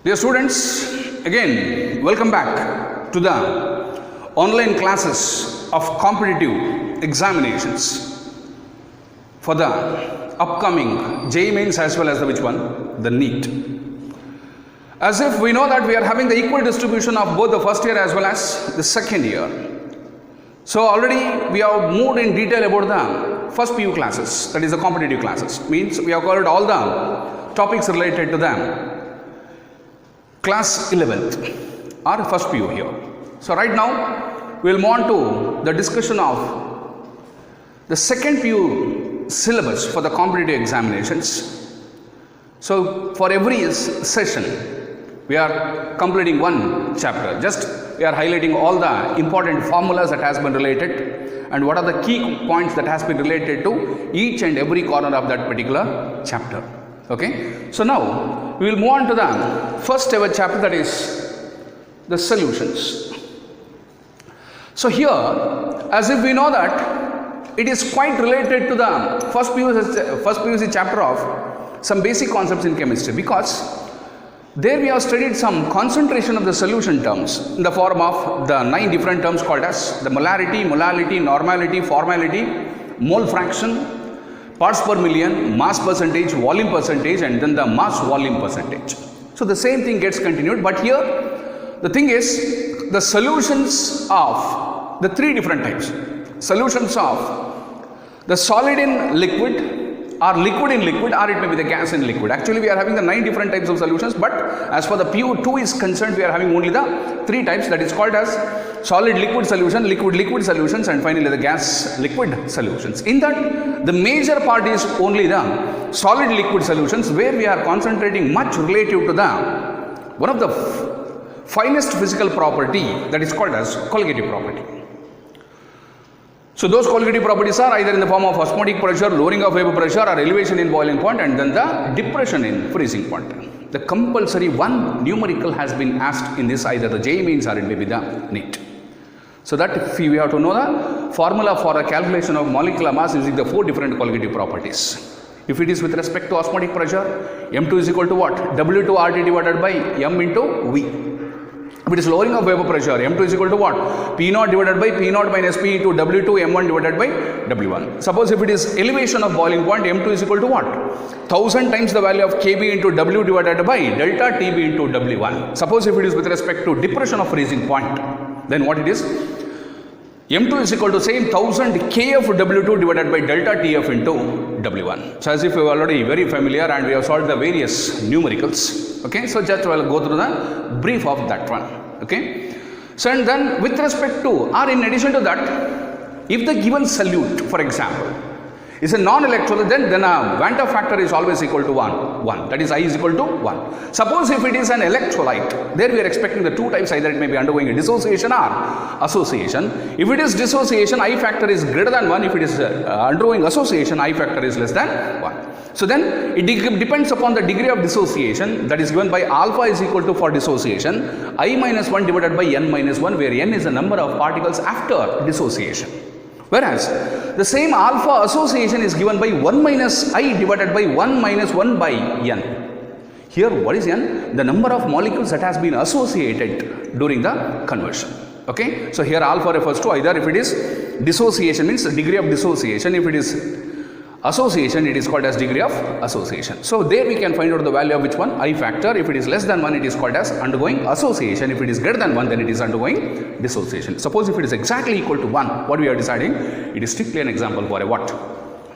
Dear students, again welcome back to the online classes of competitive examinations for the upcoming JEE Mains as well as the which one? The NEET. As if we know that we are having the equal distribution of both the first year as well as the second year. So already we have moved in detail about the first PU classes, that is the competitive classes. Means we have covered all the topics related to them. Class 11th or first PU here. So right now we will move on to the discussion of the second PU syllabus for the competitive examinations. So for every session we are completing one chapter. Just we are highlighting all the important formulas that has been related and what are the key points that has been related to each and every corner of that particular chapter. Okay, so now we will move on to the first ever chapter, that is the solutions. So here, as if we know that it is quite related to the first PUC chapter of some basic concepts in chemistry, because there we have studied some concentration of the solution terms in the form of the 9 different terms called as the molarity, molality, normality, formality, mole fraction, parts per million, mass percentage, volume percentage, and then the mass volume percentage. So the same thing gets continued, but here the thing is the solutions of the 3 different types. Solutions of the solid in liquid, or liquid in liquid, or it may be the gas in liquid. Actually we are having the 9 different types of solutions, but as for the PU2 is concerned, we are having only the 3 types, that is called as solid liquid solution, liquid liquid solutions, and finally the gas liquid solutions. In that, the major part is only the solid liquid solutions, where we are concentrating much relative to the one of the finest physical property, that is called as colligative property. So those colligative properties are either in the form of osmotic pressure, lowering of vapor pressure, or elevation in boiling point, and then the depression in freezing point. The compulsory one numerical has been asked in this, either the JEE Mains or it may be the NEET. So that if we have to know the formula for a calculation of molecular mass using the 4 different colligative properties. If it is with respect to osmotic pressure, M2 is equal to what? W2 RT divided by M into V. If it is lowering of vapor pressure, M2 is equal to what? P0 divided by P0 minus P into W2 M1 divided by W1. Suppose if it is elevation of boiling point, M2 is equal to what? 1000 times the value of Kb into W divided by delta Tb into W1. Suppose if it is with respect to depression of freezing point, then what it is? M2 is equal to same 1000 Kf W2 divided by delta Tf into W1. So as if we are already very familiar and we have solved the various numericals. Okay, so just we will go through the brief of that one. Okay, so and then with respect to, or in addition to that, if the given solute, for example, is a non-electrolyte, then a Vanta factor is always equal to 1. That is I is equal to 1. Suppose if it is an electrolyte, there we are expecting the 2 types, either it may be undergoing a dissociation or association. If it is dissociation, I factor is greater than 1. If it is undergoing association, I factor is less than 1. So then it depends upon the degree of dissociation, that is given by alpha is equal to, for dissociation, I minus 1 divided by n minus 1, where n is the number of particles after dissociation. Whereas the same alpha association is given by 1 minus I divided by 1 minus 1 by n. Here what is n? The number of molecules that has been associated during the conversion. Okay, so here alpha refers to either if it is dissociation, means the degree of dissociation. If it is association, it is called as degree of association. So there we can find out the value of which one? I factor. If it is less than 1, it is called as undergoing association. If it is greater than 1, then it is undergoing dissociation. Suppose if it is exactly equal to 1, what we are deciding? It is strictly an example for a what?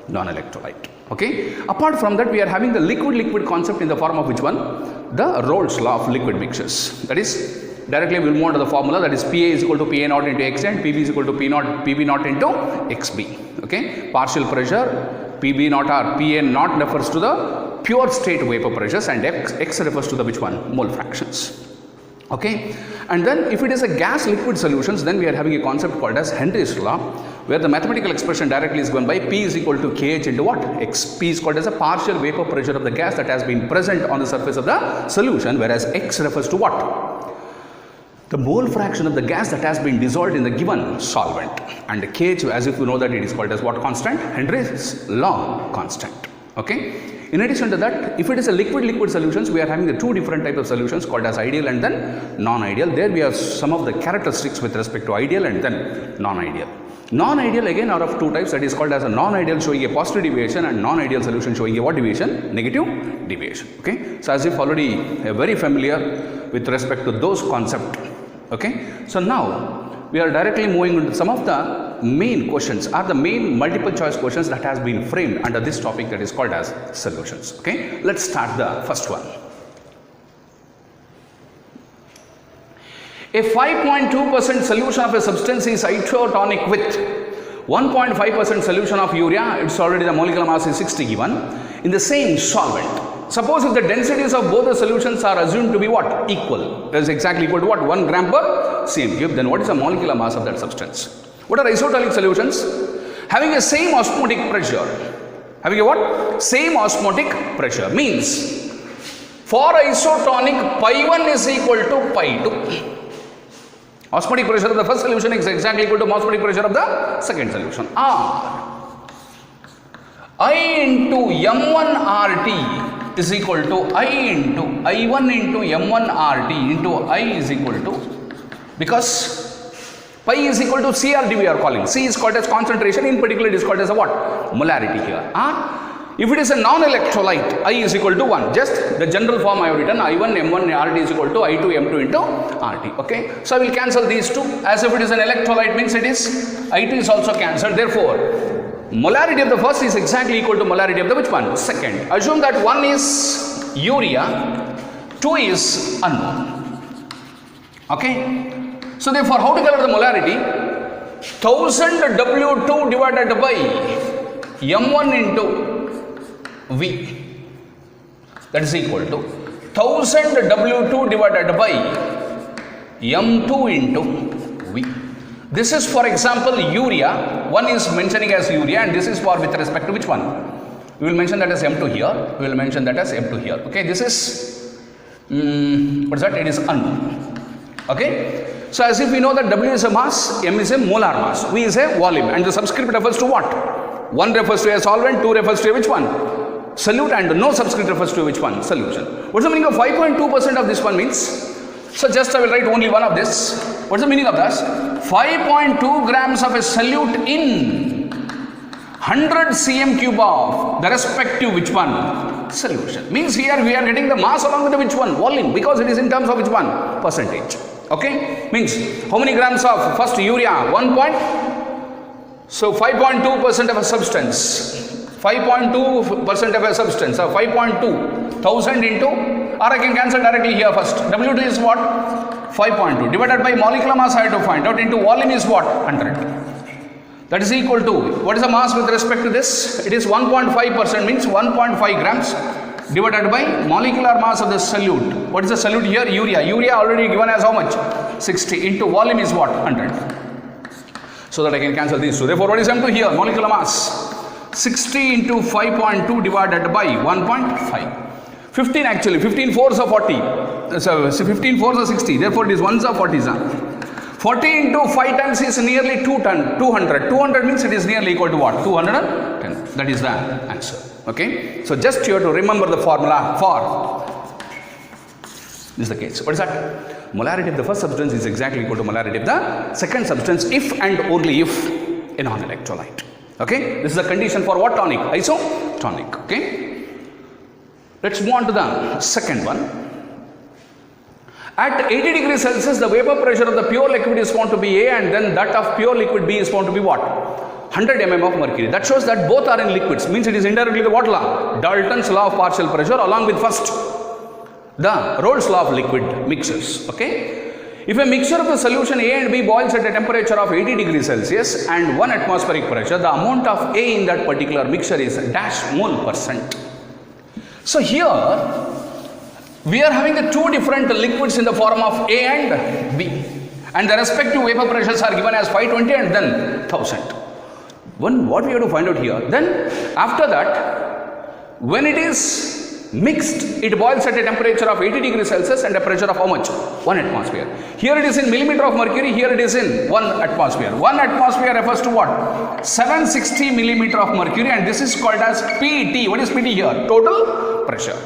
Non-electrolyte. Okay. Apart from that, we are having the liquid-liquid concept in the form of which one? The Rolle's law of liquid mixtures. That is, directly we will move on to the formula, that is Pa is equal to Pa naught into X and Pb is equal to Pb naught into Xb. Okay. Partial pressure, Pb naught or Pa naught refers to the pure state vapor pressures, and X refers to the which one? Mole fractions. Okay, and then if it is a gas liquid solutions, then we are having a concept called as Henry's law, where the mathematical expression directly is given by P is equal to Kh into what? X. P is called as a partial vapor pressure of the gas that has been present on the surface of the solution, whereas X refers to what? The mole fraction of the gas that has been dissolved in the given solvent, and Kh, as if you know that it is called as what constant? Henry's law constant. Okay. In addition to that, if it is a liquid solutions, we are having the two different types of solutions called as ideal and then non-ideal. There we have some of the characteristics with respect to ideal and then non-ideal. Non-ideal again are of two types, that is called as a non-ideal showing a positive deviation and non-ideal solution showing a what deviation? Negative deviation. Okay. So as if already very familiar with respect to those concepts. Okay. So now we are directly moving into some of the main questions or the main multiple choice questions that has been framed under this topic that is called as solutions. Okay. Let's start the first one. A 5.2% solution of a substance is isotonic with 1.5% solution of urea. It's already the molecular mass is 60 given in the same solvent. Suppose if the densities of both the solutions are assumed to be what? Equal. That is exactly equal to what? 1 gram per cm cube. Then what is the molecular mass of that substance? What are isotonic solutions? Having a same osmotic pressure. Having a what? Same osmotic pressure. Means for isotonic pi 1 is equal to pi 2. Osmotic pressure of the first solution is exactly equal to osmotic pressure of the second solution. R I into M1 RT is equal to I into I1 into M1 RT into I is equal to, because pi is equal to CRD we are calling. C is called as concentration, in particular it is called as a what? Molarity here. If it is a non-electrolyte, I is equal to 1. Just the general form I have written, I1 M1 RT is equal to I2 M2 into RT. Okay. So I will cancel these two. As if it is an electrolyte means it is I2 is also cancelled. Therefore, molarity of the first is exactly equal to molarity of the which one? Second. Assume that 1 is urea, 2 is unknown. Okay. So therefore, how to calculate the molarity? 1000 W2 divided by M1 into V, that is equal to 1000 W2 divided by M2 into V. This is for example urea. One is mentioning as urea and this is for with respect to which one? We will mention that as M2 here. We will mention that as M2 here. Okay, this is what is that? It is unknown. Okay. So as if we know that W is a mass, M is a molar mass, V is a volume, and the subscript refers to what? 1 refers to a solvent, 2 refers to which one? Solute, and no subscript refers to which one? Solution. What's the meaning of 5.2% of this one means? So just I will write only one of this. What's the meaning of this? 5.2 grams of a solute in 100 cm cube of the respective which one? Solution. Means here we are getting the mass along with the which one? Volume, because it is in terms of which one? Percentage. Okay. Means how many grams of first urea? 1 point. So 5.2% of a substance. 5.2% of a substance, 5.2, 1000 into, or I can cancel directly here first. W2 is what? 5.2 divided by molecular mass I have to find out into volume is what? 100. That is equal to, what is the mass with respect to this? It is 1.5%, means 1.5 grams divided by molecular mass of the solute. What is the solute here? Urea. Urea already given as how much? 60 into volume is what? 100. So that I can cancel these two. Therefore, what is M2 here? Molecular mass. 60 into 5.2 divided by 1.5. 15 actually, 15 fours are 40. So 15 fours are 60. Therefore, it is 1s are 40s. 40 into 5 times is nearly 200. 200 means it is nearly equal to what? 210. That is the answer. Okay. So just you have to remember the formula for this is the case. What is that? Molarity of the first substance is exactly equal to molarity of the second substance if and only if a non-electrolyte. Okay, this is the condition for what tonic? Isotonic. Okay, let's move on to the second one. At 80 degrees Celsius, the vapor pressure of the pure liquid is found to be A, and then that of pure liquid B is found to be what? 100 mm of mercury. That shows that both are in liquids. Means it is indirectly the what law? Dalton's law of partial pressure, along with first the Rolle's law of liquid mixtures. Okay. If a mixture of the solution A and B boils at a temperature of 80 degrees Celsius and 1 atmospheric pressure, the amount of A in that particular mixture is dash mole percent. So here we are having the two different liquids in the form of A and B, and the respective vapor pressures are given as 520 and then 1000. What we have to find out here, then after that, when it is mixed, it boils at a temperature of 80 degrees Celsius and a pressure of how much? 1 atmosphere. Here it is in millimeter of mercury, here it is in 1 atmosphere. 1 atmosphere refers to what? 760 millimeter of mercury, and this is called as PT. What is PT here? Total pressure.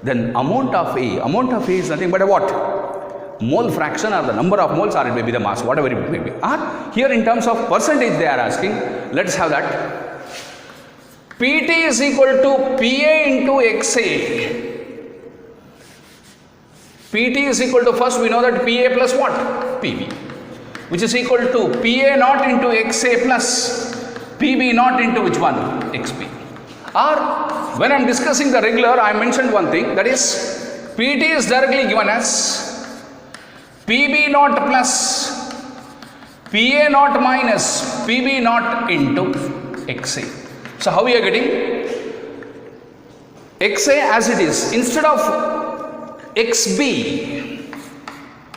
Then amount of A is nothing but a what? Mole fraction, or the number of moles, or it may be the mass, whatever it may be. Here in terms of percentage they are asking. Let's have that. PT is equal to PA into XA. PT is equal to, first we know that PA plus what? PB, which is equal to PA naught into XA plus PB naught into which one? XB. Or when I am discussing the regular, I mentioned one thing, that is PT is directly given as PB naught plus PA naught minus PB naught into XA. So how we are getting XA as it is, instead of XB,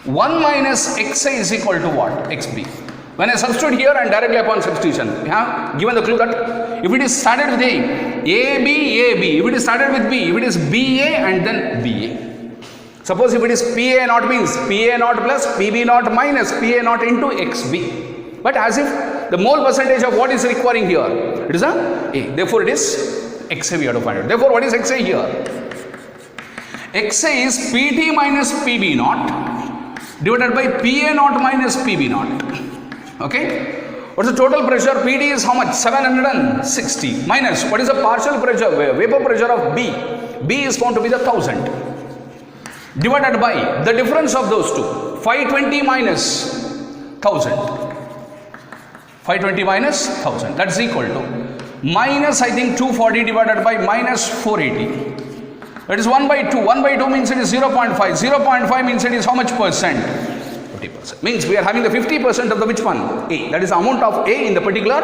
1 minus XA is equal to what? XB. When I substitute here and directly upon substitution, given the clue that if it is started with A, AB, if it is started with B, if it is BA and then BA. Suppose if it is PA naught means PA naught plus PB naught minus PA naught into XB. But as if the mole percentage of what is requiring here, it is a therefore it is XA we have to find out. Therefore what is XA here? XA is PT minus PB naught divided by PA naught minus PB naught. Okay, what is the total pressure? PD is how much? 760 minus what is the partial pressure, vapor pressure of B? B is found to be the 1000 divided by the difference of those two, 520 minus 1000. 520 minus 1000, that's equal to minus I think 240 divided by minus 480. That is 1 by 2. 1 by 2 means it is 0.5. 0.5 means it is how much percent? 50%. Means we are having the 50% of the which one? A. That is the amount of A in the particular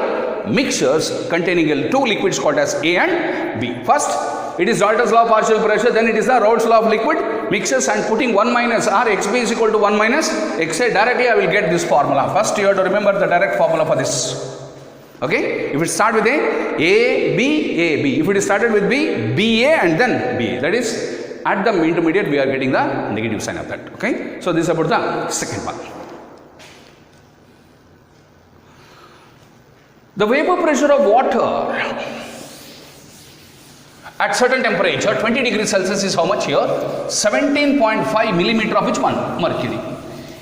mixtures containing two liquids called as A and B. First, it is Dalton's law of partial pressure, then it is the Raoult's law of liquid mixtures, and putting 1 minus R, XB is equal to 1 minus XA. Directly I will get this formula. First you have to remember the direct formula for this. Okay, if it start with A, B. If it is started with B, BA and then BA. That is at the intermediate we are getting the negative sign of that. Okay, so this is about the second one. The vapor pressure of water at certain temperature, 20 degrees Celsius is how much here? 17.5 millimeter of which one? Mercury.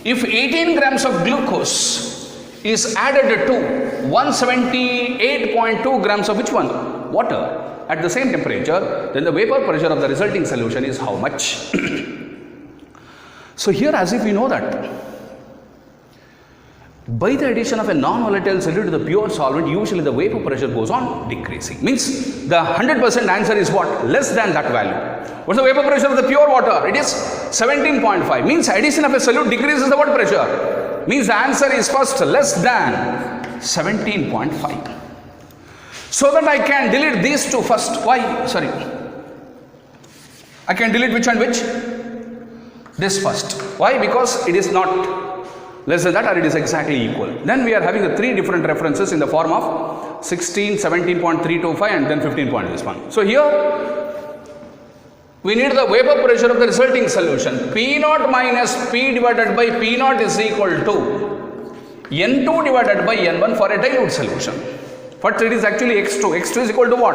If 18 grams of glucose is added to 178.2 grams of which one? Water at the same temperature, then the vapor pressure of the resulting solution is how much? So here, as if we know that by the addition of a non-volatile solute to the pure solvent, usually the vapor pressure goes on decreasing. Means the 100% answer is what? Less than that value. What's the vapor pressure of the pure water? It is 17.5. Means addition of a solute decreases the what pressure? Means the answer is first less than 17.5. So that I can delete these two first. Why? Sorry. I can delete which and which? This first. Why? Because it is not less than that, or it is exactly equal. Then we are having the three different references in the form of 16, 17.325 and then 15.1. So here we need the vapor pressure of the resulting solution. P naught minus P divided by P naught is equal to N2 divided by N1 for a dilute solution. But it is actually X2. X2 is equal to what?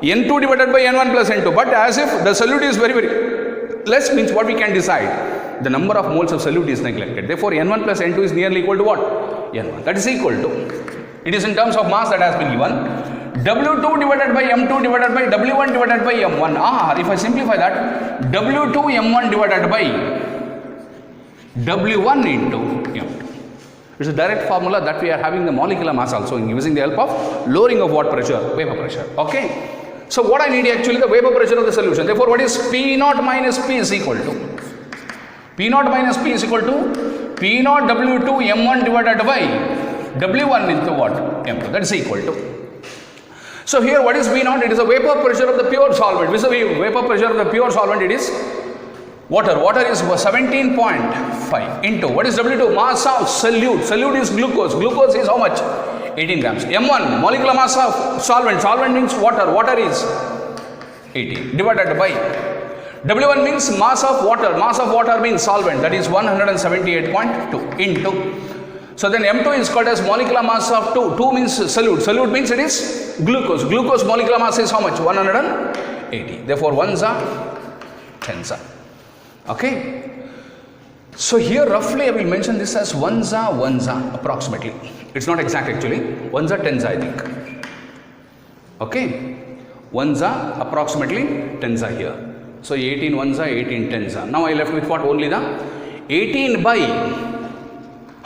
N2 divided by N1 plus N2. But as if the solute is very, very less, means what we can decide? The number of moles of solute is neglected. Therefore, N1 plus N2 is nearly equal to what? N1. That is equal to, it is in terms of mass that has been given, W2 divided by M2 divided by W1 divided by M1. If I simplify that, W2 M1 divided by W1 into M2. It's a direct formula that we are having the molecular mass also using the help of lowering of what pressure? Vapor pressure. Okay. So what I need actually the vapor pressure of the solution. Therefore, what is P naught minus P is equal to? P naught minus P is equal to P naught W2 M1 divided by W1 into what? M2. That is equal to. So here what is V naught? It is the vapor pressure of the pure solvent. Vis-a-vis vapor pressure of the pure solvent, it is water. Water is 17.5 into what is W2? Mass of solute. Solute is glucose. Glucose is how much? 18 grams. M1 molecular mass of solvent. Solvent means water. Water is 18 divided by W1 means mass of water means solvent, that is 178.2 into. So then M2 is called as molecular mass of 2 means solute means it is glucose molecular mass is how much? 180. Therefore 1s are 10s are. Okay. So here roughly I will mention this as 1s are approximately. It's not exact actually. 1s are 10s I think. Okay. 1s are approximately 10s are here. So 18 1s are 18 10s are. Now I left with what? Only the 18 by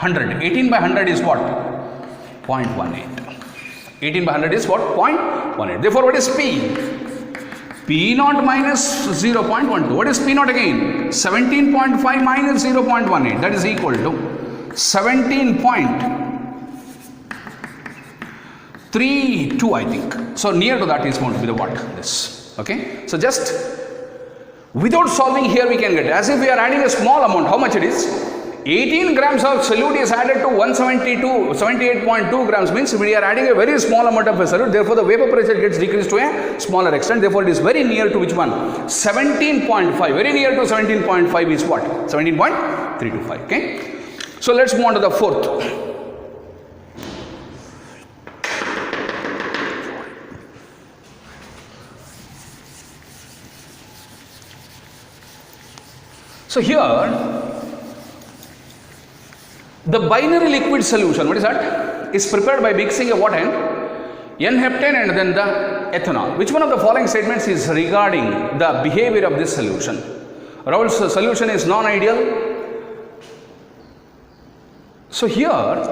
100. 18 by 100 is what? 0.18. 18 by 100 is what? 0.18. Therefore what is P? P naught minus 0.12. What is P naught again? 17.5 minus 0.18. That is equal to 17.32 I think. So near to that is going to be the what? This. Okay. So just without solving here we can get, as if we are adding a small amount, how much it is? 18 grams of solute is added to 78.2 grams means we are adding a very small amount of a solute, therefore the vapor pressure gets decreased to a smaller extent, therefore it is very near to which one? 17.5, very near to 17.5 is what? 17.325, okay? So let's move on to the fourth. So here, the binary liquid solution, what is that? Is prepared by mixing a what and? N-heptane and then the ethanol. Which one of the following statements is regarding the behavior of this solution? Raoult's solution is non-ideal. So here,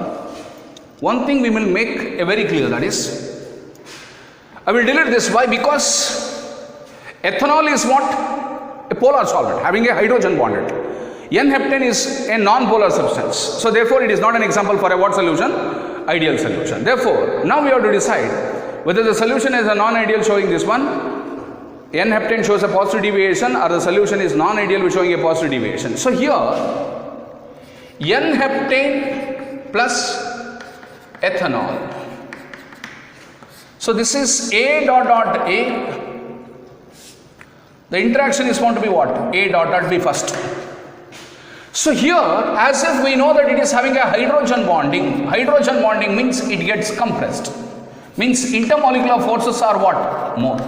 one thing we will make a very clear, that is, I will delete this. Why? Because ethanol is what? A polar solvent having a hydrogen bonded. N-heptane is a non-polar substance. So therefore it is not an example for a what solution? Ideal solution. Therefore, now we have to decide whether the solution is a non-ideal showing this one. N-heptane shows a positive deviation, or the solution is non-ideal showing a positive deviation. So here, N-heptane plus ethanol. So this is A dot dot A. The interaction is going to be what? A dot dot B first. So here, as if we know that it is having a hydrogen bonding means it gets compressed. Means intermolecular forces are what? More.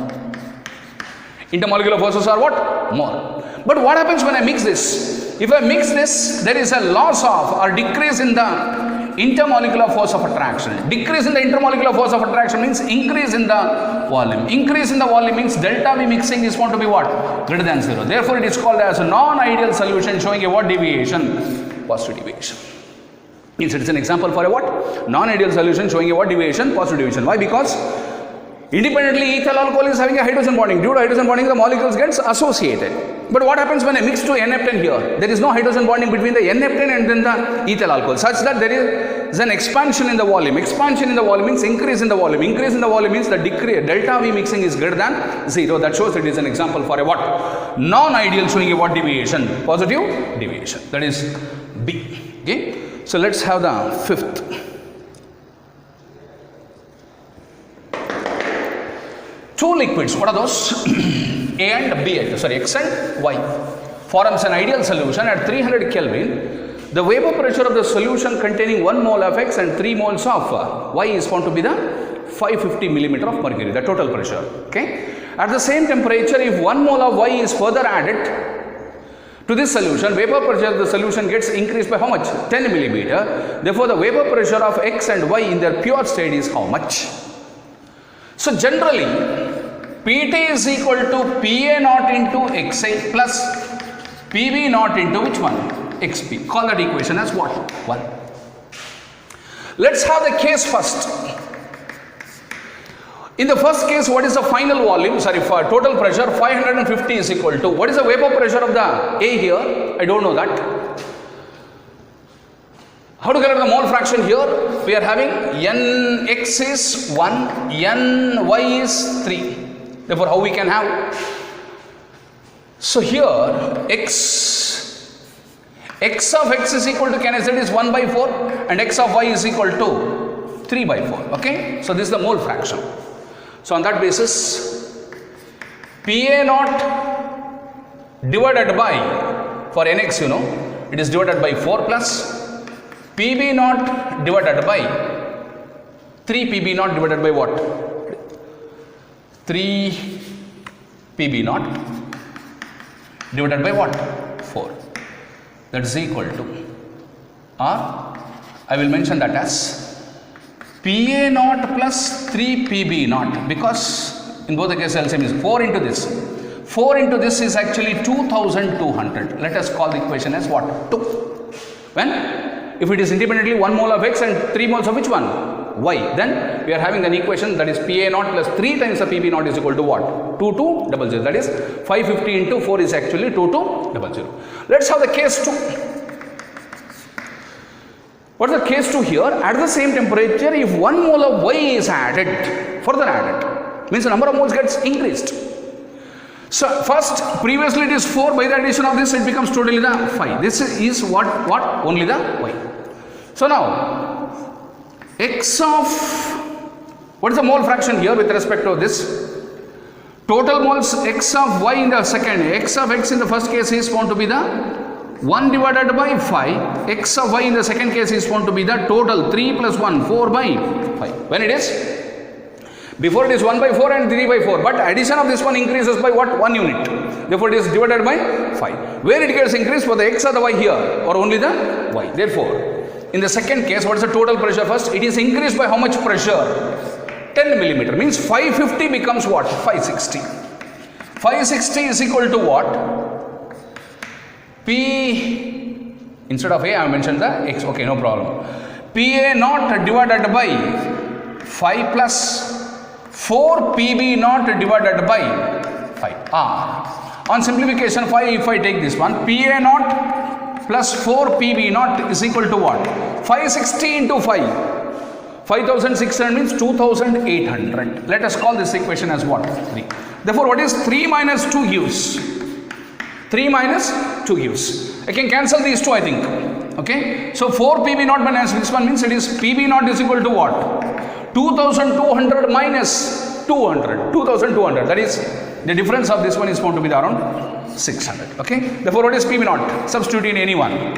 Intermolecular forces are what? More. But what happens when I mix this? If I mix this, there is a loss of or decrease in the intermolecular force of attraction. Decrease in the intermolecular force of attraction means increase in the volume. Increase in the volume means delta V mixing is going to be what? Greater than 0. Therefore, it is called as a non-ideal solution showing a what deviation? Positive deviation. Means it is an example for a what? Non-ideal solution showing a what deviation? Positive deviation. Why? Because independently ethyl alcohol is having a hydrogen bonding. Due to hydrogen bonding, the molecules gets associated. But what happens when I mix to N-heptane here? There is no hydrogen bonding between the N-heptane and then the ethyl alcohol, such that there is an expansion in the volume. Expansion in the volume means increase in the volume. Increase in the volume means the delta V mixing is greater than 0. That shows it is an example for a what? Non-ideal showing a what deviation? Positive deviation. That is B. Okay. So let's have the fifth. Two liquids, what are those? A and B, sorry, X and Y. Forms an ideal solution at 300 Kelvin. The vapor pressure of the solution containing 1 mole of X and 3 moles of Y is found to be the 550 millimeter of mercury, the total pressure. Okay. At the same temperature, if 1 mole of Y is further added to this solution, vapor pressure of the solution gets increased by how much? 10 millimeter. Therefore, the vapor pressure of X and Y in their pure state is how much? So generally, PT is equal to PA naught into XA plus PB naught into which one? XP. Call that equation as what? 1. Let's have the case first. In the first case, what is the final volume? Sorry, for total pressure 550 is equal to, what is the vapor pressure of the A here? I don't know that. How to get the mole fraction here? We are having Nx is 1, Ny is 3. Therefore, how we can have? So here, x of x is equal to, can I say it is 1 by 4 and x of y is equal to 3 by 4. Okay. So this is the mole fraction. So on that basis, PA naught divided by, for Nx you know, it is divided by 4 plus PB naught divided by 3 PB naught divided by what? 3 PB naught divided by what? 4. That is equal to, or I will mention that as PA naught plus 3 PB naught, because in both the cases LCM is 4 into this. 4 into this is actually 2200. Let us call the equation as what? 2. When? If it is independently 1 mole of X and 3 moles of which one? Y. Then we are having an equation that is PA naught plus 3 times the PB naught is equal to what? 2200. That is 550 into 4 is actually 2200. Let's have the case 2. What is the case 2 here? At the same temperature, if 1 mole of Y is added, further added, means the number of moles gets increased. So first, previously it is 4, by the addition of this it becomes totally the 5. This is what? Only the Y. So now, X of, what is the mole fraction here with respect to this? Total moles X of Y in the second, X of X in the first case is found to be the 1 divided by 5, X of Y in the second case is found to be the total 3 plus 1, 4 by 5. When it is? Before it is 1 by 4 and 3 by 4, but addition of this one increases by what? 1 unit. Therefore, it is divided by 5. Where it gets increased for the X or the Y here, or only the Y. Therefore, in the second case, what is the total pressure first? It is increased by how much pressure? 10 millimeter. Means 550 becomes what? 560. 560 is equal to what? P, instead of A, I have mentioned the X. Okay, no problem. PA naught divided by 5 plus 4 PB naught divided by 5. On simplification 5, if I take this one, PA naught plus 4 PB naught is equal to what? 560 into 5. 5600 means 2800. Let us call this equation as what? 3. Therefore, what is 3 minus 2 gives? 3 minus 2 gives. I can cancel these two, I think. Okay. So 4 PB naught minus this one means it is PB naught is equal to what? 2200 minus 200. 2200. That is the difference of this one is found to be around 600. Okay. Therefore, what is PB naught? Substitute in any one.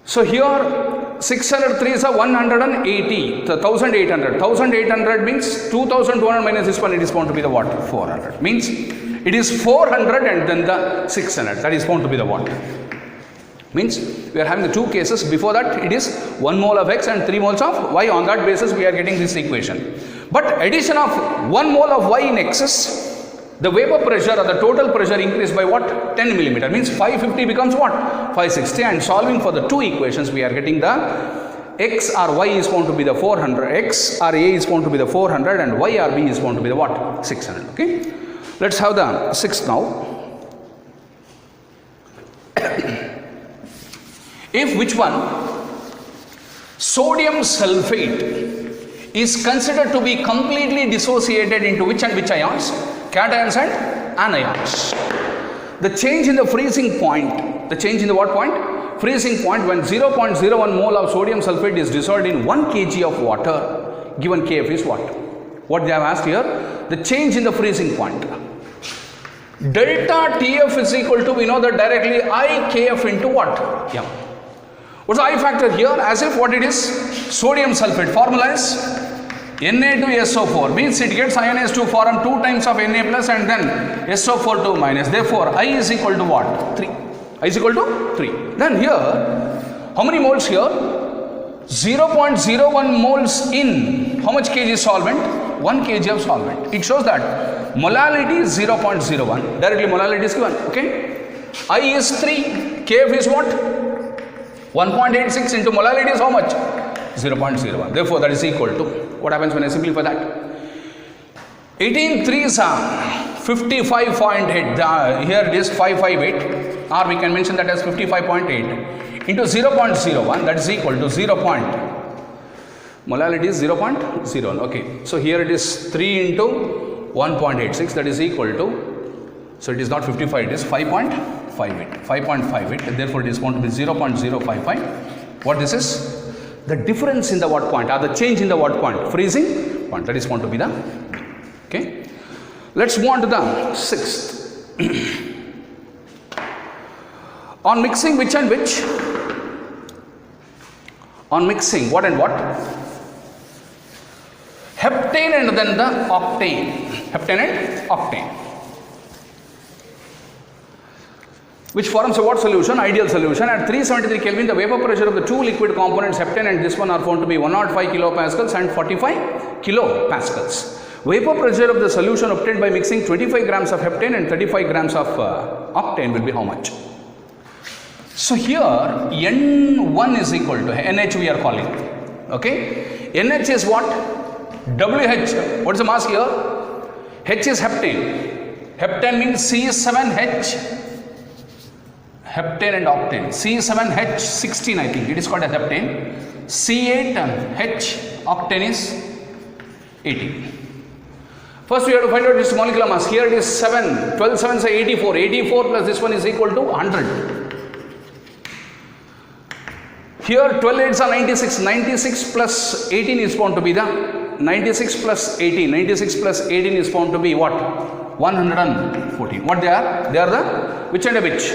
So here 603 is a 180. So 1800. 1800 means 2200 minus this one. It is found to be the what? 400. Means it is 400 and then the 600. That is found to be the what? Means we are having the two cases. Before that it is 1 mole of X and 3 moles of Y. On that basis we are getting this equation. But addition of 1 mole of Y in excess, the vapor pressure or the total pressure increased by what? 10 millimeter. Means 550 becomes what? 560. And solving for the two equations we are getting the X or Y is found to be the 400. X or A is found to be the 400 and Y or B is found to be the what? 600. Okay. Let's have the sixth now. If which one? Sodium sulfate is considered to be completely dissociated into which and which ions? Cations and anions. The change in the freezing point, the change in the what point? Freezing point when 0.01 mole of sodium sulfate is dissolved in 1 kg of water, given Kf is what? What they have asked here? The change in the freezing point. Delta Tf is equal to, we know that directly I Kf into what? M. What's the I factor here? As if what it is? Sodium sulfate. Formula is Na2SO4. Means it gets ionized to form 2 times of Na plus and then SO4 2 minus. Therefore, I is equal to what? 3. I is equal to 3. Then here, how many moles here? 0.01 moles in how much kg solvent? 1 kg of solvent. It shows that molality is 0.01. Directly molality is given. Okay. I is 3. Kf is what? 1.86 into molality is how much? 0.01. Therefore, that is equal to, what happens when I simplify that? 18 3s are 55.8. Here it is 558, or we can mention that as 55.8 into 0.01. That is equal to 0. Molality is 0.01. Okay. So here it is 3 into 1.86. That is equal to, so it is not 55. It is 5.58. 5.58. Therefore, it is going to be 0.055. What this is? The difference in the what point, or the change in the what point? Freezing point. That is going to be the B. Okay. Let's move on to the sixth. On mixing which and which? On mixing what and what? Heptane and then the octane. Heptane and octane. Which forms a what solution? Ideal solution. At 373 Kelvin, the vapor pressure of the two liquid components, heptane and this one, are found to be 105 kilopascals and 45 kilopascals. Vapor pressure of the solution obtained by mixing 25 grams of heptane and 35 grams of octane will be how much? So here N1 is equal to NH we are calling. Okay. NH is what? WH. What is the mass here? H is heptane. Heptane means C7H. Heptane and octane. C7H16 I think. It is called as heptane. C8H octane is 18. First we have to find out this molecular mass. Here it is 7. 12 7s are 84. 84 plus this one is equal to 100. Here 12 8s are 96. 96 plus 18 is found to be the 96 plus 18. 96 plus 18 is found to be what? 114. What they are? They are the which and which?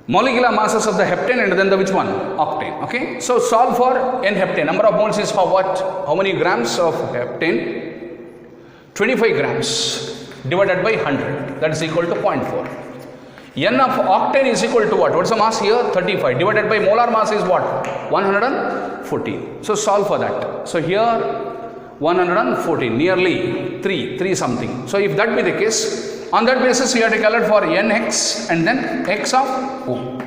Molecular masses of the heptane and then the which one? Octane. Okay. So solve for N heptane. Number of moles is how what? How many grams of heptane? 25 grams divided by 100. That is equal to 0.4. N of octane is equal to what? What is the mass here? 35. Divided by molar mass is what? 114. So solve for that. So here 114, nearly 3 something. So if that be the case, on that basis we have to calculate for Nx and then x of O.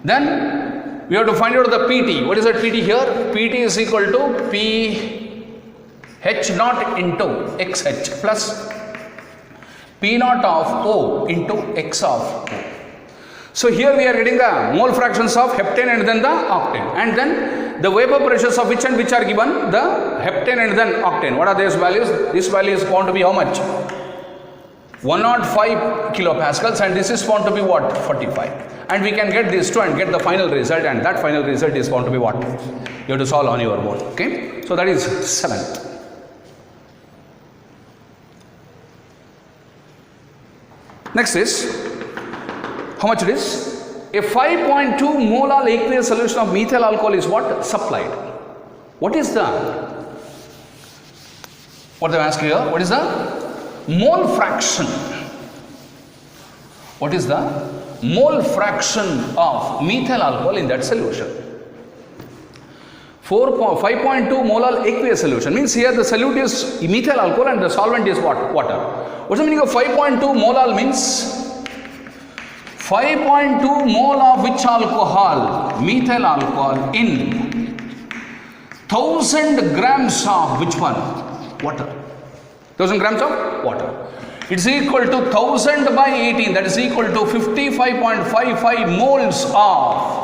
Then we have to find out the PT. What is that PT here? PT is equal to P H naught into XH plus P naught of O into X of O. So here we are getting the mole fractions of heptane and then the octane, and then the vapor pressures of which and which are given? The heptane and then octane. What are these values? This value is found to be how much? 105 kilopascals, and this is found to be what? 45. And we can get these two and get the final result, and that final result is found to be what? You have to solve on your own. Okay. So that is 7th. Next is, how much it is? A 5.2 molar aqueous solution of methyl alcohol is what? Supplied. What is the, what they ask here? What is the mole fraction? What is the mole fraction of methyl alcohol in that solution? 5.2 molar aqueous solution means here the solute is methyl alcohol and the solvent is what? Water. What's the meaning of 5.2 molar means? 5.2 mole of which alcohol? Methyl alcohol in 1000 grams of which one? Water. 1000 grams of water. It's equal to 1000 by 18, that is equal to 55.55 moles of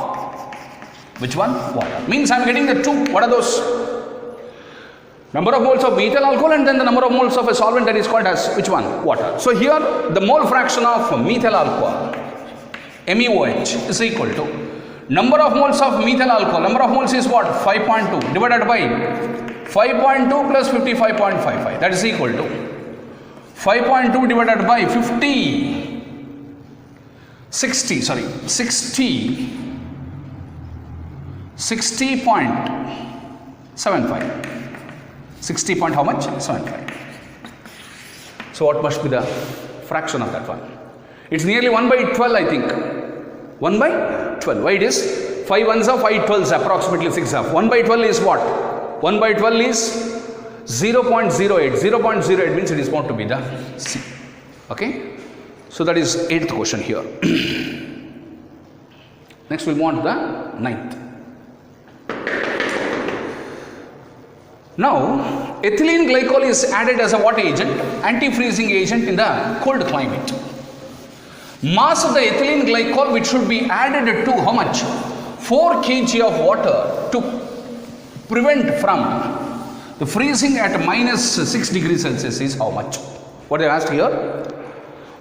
which one? Water. Means I am getting the two. What are those? Number of moles of methyl alcohol and then the number of moles of a solvent that is called as which one? Water. So here the mole fraction of methyl alcohol, MEOH, is equal to number of moles of methyl alcohol. Number of moles is what? 5.2 divided by 5.2 plus 55.55. That is equal to 5.2 divided by 60.75. 60 point how much? 75. So what must be the fraction of that one? It's nearly 1 by 12 I think. 1 by 12. Why it is? 5 ones are 5 12s approximately 6 half. 1 by 12 is what? 1 by 12 is 0.08. 0.08 means it is going to be the C. Okay. So that is 8th question here. Next we'll move on to the 9th. Now, ethylene glycol is added as a what agent? Anti-freezing agent in the cold climate. Mass of the ethylene glycol which should be added to how much? 4 kg of water to prevent from the freezing at minus 6 degrees Celsius is how much? What they asked here?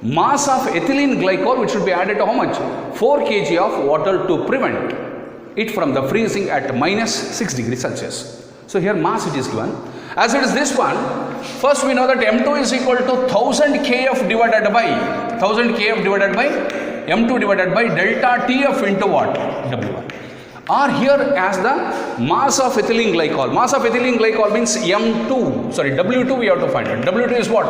Mass of ethylene glycol which should be added to how much? 4 kg of water to prevent it from the freezing at minus 6 degrees Celsius. So here mass it is given. As it is this one, First we know that M2 is equal to 1000 kf divided by M2 divided by delta Tf into what? W1. Or here as the mass of ethylene glycol. Mass of ethylene glycol means W2 we have to find it. W2 is what?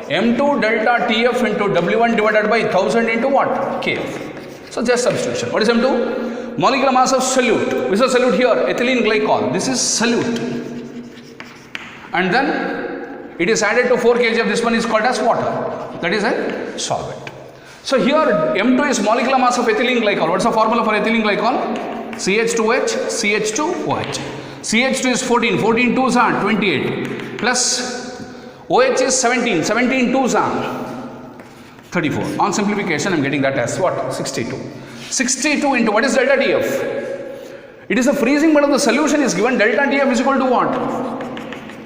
M2 delta Tf into W1 divided by 1000 into what? Kf. So just substitution. What is M2? Molecular mass of solute. Which is a solute here? Ethylene glycol. This is solute. And then it is added to 4 kg of this one is called as water. That is a solvent. So here M2 is molecular mass of ethylene glycol. What is the formula for ethylene glycol? CH2H, CH2OH. CH2 is 14, 14 2s are 28 plus OH is 17, 17 2s are 34. On simplification I am getting that as what? 62. 62 into what is delta TF? It is the freezing point of the solution is given. Delta TF is equal to what?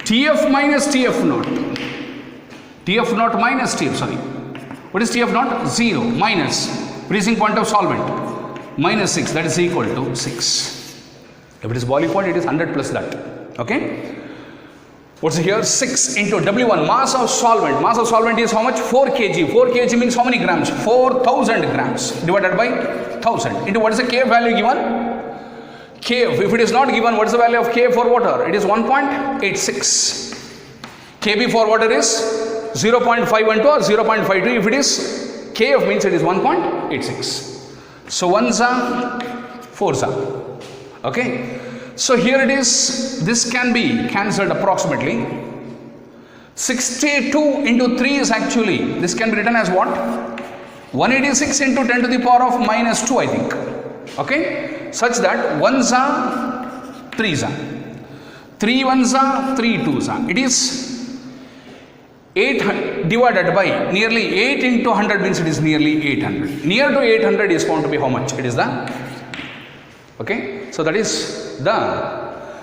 TF minus TF naught. TF naught minus TF, sorry. What is TF naught? 0 minus freezing point of solvent. Minus 6, that is equal to 6. If it is boiling point, it is 100 plus that. Okay. What's here? 6 into W1, mass of solvent. Mass of solvent is how much? 4 kg. 4 kg means how many grams? 4000 grams divided by 1000 into what is the K value given? Kf. If it is not given, what is the value of K for water? It is 1.86. Kb for water is 0.512 or 0.52. If it is Kf means it is 1.86. So 1s are 4s are. Okay. So here it is. This can be cancelled approximately. 62 into 3 is actually, this can be written as what? 186 into 10 to the power of minus 2, I think. Okay. Such that 1s are 3s are. 3 1s are 3 2s are. It is 8 divided by nearly 8 into 100 means it is nearly 800. Near to 800 is found to be how much? It is the, okay. So that is the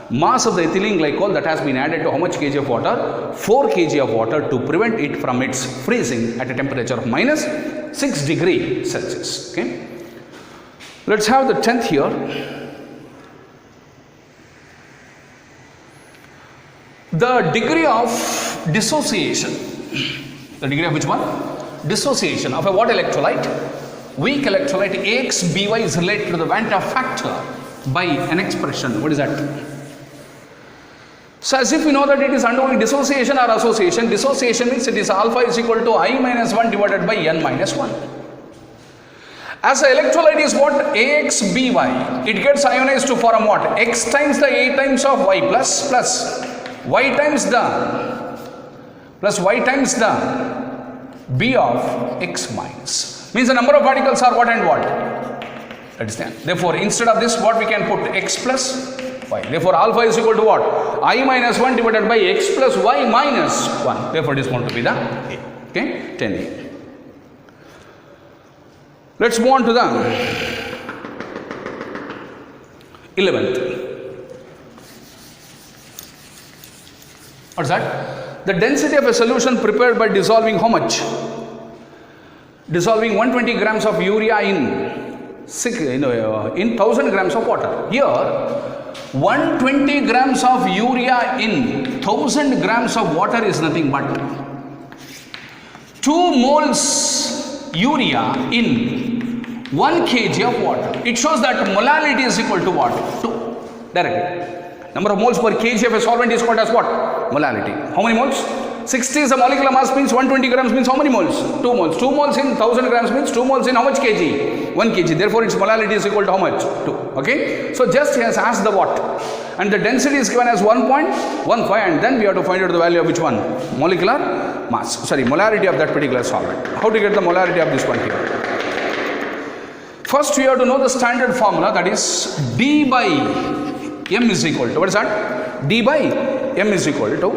mass of the ethylene glycol that has been added to how much kg of water? 4 kg of water to prevent it from its freezing at a temperature of minus 6 degrees Celsius. Okay. Let's have the 10th here. The degree of dissociation, the degree of which one? Dissociation of a what electrolyte? Weak electrolyte AXBY is related to the Vanta factor by an expression. What is that? So as if we know that it is undergoing dissociation or association. Dissociation means it is alpha is equal to I minus 1 divided by N minus 1. As the electrolyte is what? AXBY. It gets ionized to form what? X times the A times of Y plus Y times the plus Y times the B of X minus. Means the number of particles are what and what? That is 10. Therefore, instead of this, what we can put? X plus Y. Therefore, alpha is equal to what? I minus 1 divided by X plus Y minus 1. Therefore, it is going to be the A. Okay, 10A. Let's move on to the 11th. What's that? The density of a solution prepared by dissolving how much? Dissolving 120 grams of urea in 1000 grams of water. Here, 120 grams of urea in 1000 grams of water is nothing but 2 moles urea in 1 kg of water. It shows that molality is equal to what? 2. Directly. Number of moles per kg of a solvent is called as what? Molality. How many moles? 60 is the molecular mass means 120 grams means how many moles? 2 moles. 2 moles in 1000 grams means 2 moles in how much kg? 1 kg. Therefore, its molality is equal to how much? 2. Okay. So, just he has asked the what? And the density is given as 1.15 and then we have to find out the value of which one? Molecular mass. Sorry, molarity of that particular solvent. How to get the molarity of this one here? First, we have to know the standard formula, that is D by M is equal to, what is that? D by M is equal to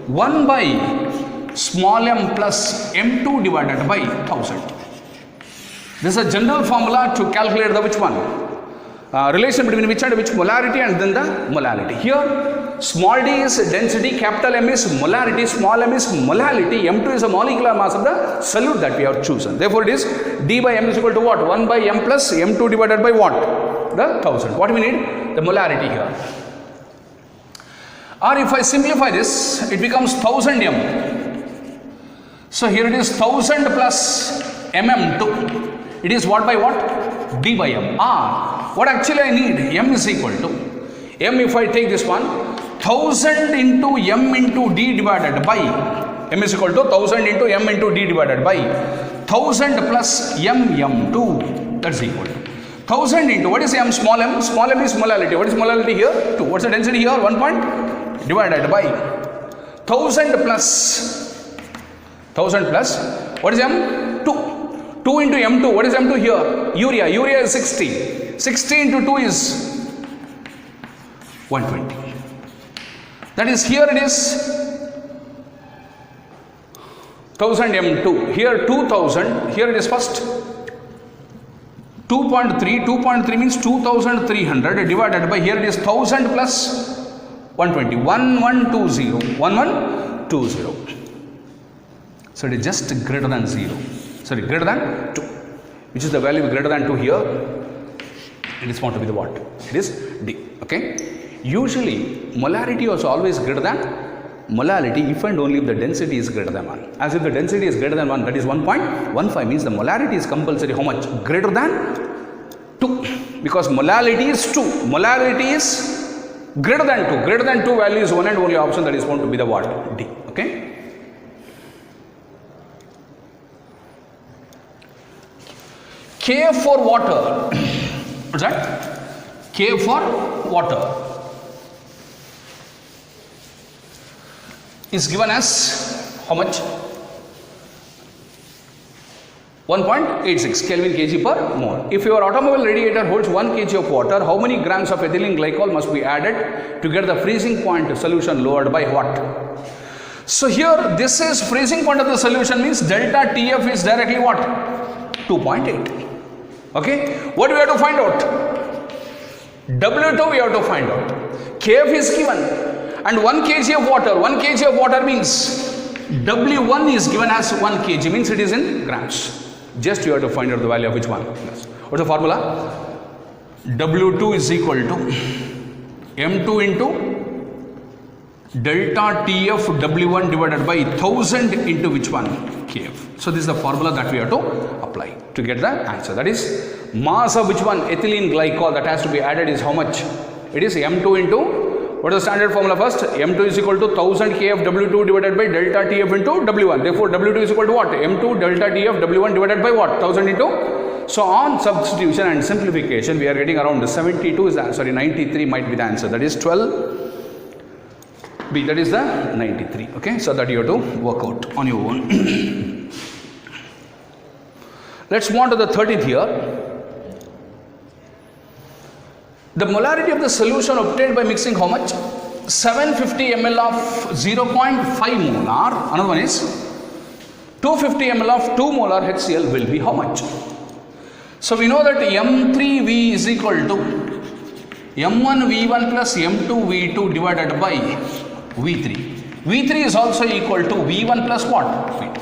1 by small m plus M2 divided by 1000. This is a general formula to calculate the which one? Relation between which and which molarity and then the molality. Here, small d is density, capital M is molarity, small m is molality, M2 is a molecular mass of the solute that we have chosen. Therefore, it is D by M is equal to what? 1 by M plus M2 divided by what? The 1000. What do we need? The molarity here. Or if I simplify this, it becomes 1000 m. So here it is 1000 plus mm2. It is what by what? D by m. What actually I need? M is equal to m. If I take this one, 1000 into m into d divided by m is equal to 1000 into m into d divided by 1000 plus m m2. That's equal to 1000 into what is m? Small m. Small m is molality. What is molality here? 2. What's the density here? 1 point divided by 1000 plus what is m? 2. 2 into m2. What is m2 here? Urea. Urea is 60. 60 into 2 is 120. That is, here it is 1000 m2. Here 2000. Here it is first 2.3. 2.3 means 2300 divided by, here it is 1000 plus 120. 1120. 1120. So it is just greater than 0. Sorry, greater than 2. Which is the value greater than 2 here? It is found to be the what? It is D. Okay. Usually, molarity is always greater than molality if and only if the density is greater than 1. As if the density is greater than 1, that is 1.15, means the molarity is compulsory how much? Greater than 2. Because molality is 2. Molarity is greater than 2. Greater than 2 value is one and only option, that is found to be the what? D. Okay. K for water. What's that? K for water is given as how much? 1.86 Kelvin kg per mole. If your automobile radiator holds 1 kg of water, how many grams of ethylene glycol must be added to get the freezing point solution lowered by what? So here this is freezing point of the solution, means delta TF is directly what? 2.8. Okay. What do we have to find out? W2 we have to find out. Kf is given and 1 kg of water. 1 kg of water means W1 is given as 1 kg, means it is in grams. Just you have to find out the value of which one. What's the formula? W2 is equal to M2 into delta TF W1 divided by 1000 into which one? Kf. So this is the formula that we have to apply to get the answer. That is, mass of which one? Ethylene glycol that has to be added is how much? It is M2 into, what is the standard formula first? M2 is equal to 1000 Kf W2 divided by delta TF into W1. Therefore, W2 is equal to what? M2 delta TF W1 divided by what? 1000 into. So on substitution and simplification, we are getting around 72 is the, sorry, 93 might be the answer. That is 12B. That is the 93. Okay, so that you have to work out on your own. Let's move on to the 13th here. The molarity of the solution obtained by mixing how much? 750 ml of 0.5 molar. Another one is 250 ml of 2 molar HCl will be how much? So we know that M3V is equal to M1V1 plus M2V2 divided by V3. V3 is also equal to V1 plus what? V2.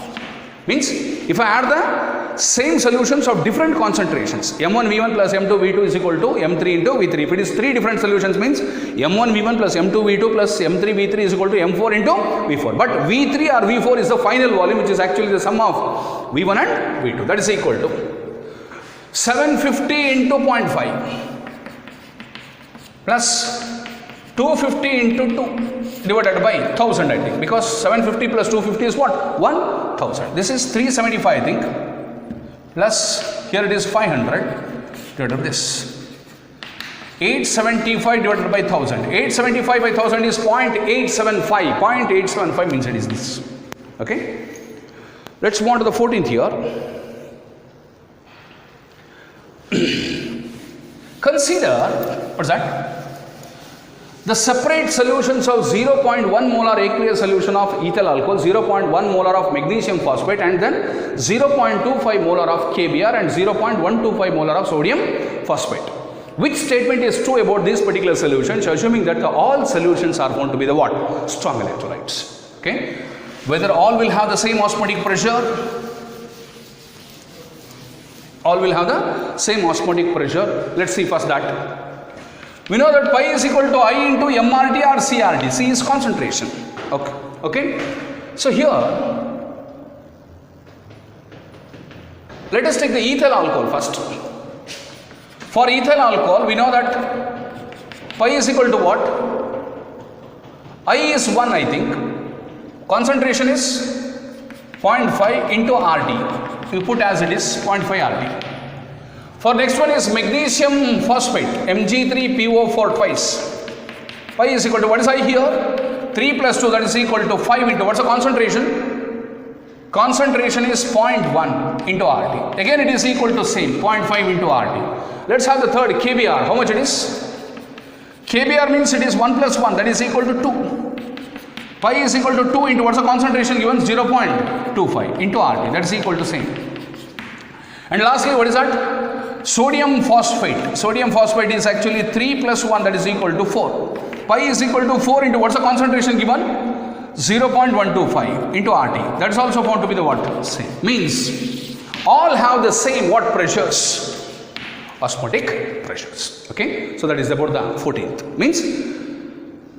Means if I add the same solutions of different concentrations, M1 V1 plus M2 V2 is equal to M3 into V3. If it is 3 different solutions, means M1 V1 plus M2 V2 plus M3 V3 is equal to M4 into V4. But V3 or V4 is the final volume, which is actually the sum of V1 and V2. That is equal to 750 into 0.5 plus 250 into 2 divided by 1000, I think, because 750 plus 250 is what? 1000. This is 375, I think, plus here it is 500 divided by this. 875 divided by 1000. 875 by 1000 is 0.875. 0.875 means it is this. Okay. Let's move on to the 14th here. Consider, what's that? The separate solutions of 0.1 molar aqueous solution of ethyl alcohol, 0.1 molar of magnesium phosphate, and then 0.25 molar of KBr and 0.125 molar of sodium phosphate. Which statement is true about these particular solutions, assuming that all solutions are going to be the what? Strong electrolytes. Okay. Whether all will have the same osmotic pressure, all will have the same osmotic pressure. Let's see first that. We know that pi is equal to I into MRT or CRT. C is concentration. Okay. So here, let us take the ethyl alcohol first. For ethyl alcohol, we know that pi is equal to what? I is 1, I think. Concentration is 0.5 into RT. You put as it is 0.5 RT. For next one is magnesium phosphate, Mg3PO4 twice. Pi is equal to, what is I here? 3 plus 2, that is equal to 5 into, what's the concentration? Concentration is 0.1 into RT. Again it is equal to same, 0.5 into RT. Let's have the third, KBr. How much it is? KBr means it is 1 plus 1, that is equal to 2. Pi is equal to 2 into, what's the concentration given? 0.25 into RT, that is equal to same. And lastly, what is that? Sodium phosphate. Sodium phosphate is actually 3 plus 1, that is equal to 4. Pi is equal to 4 into, what's the concentration given? 0.125 into RT. That is also found to be the what? Same. Means all have the same what pressures? Osmotic pressures. Okay. So that is about the 14th. Means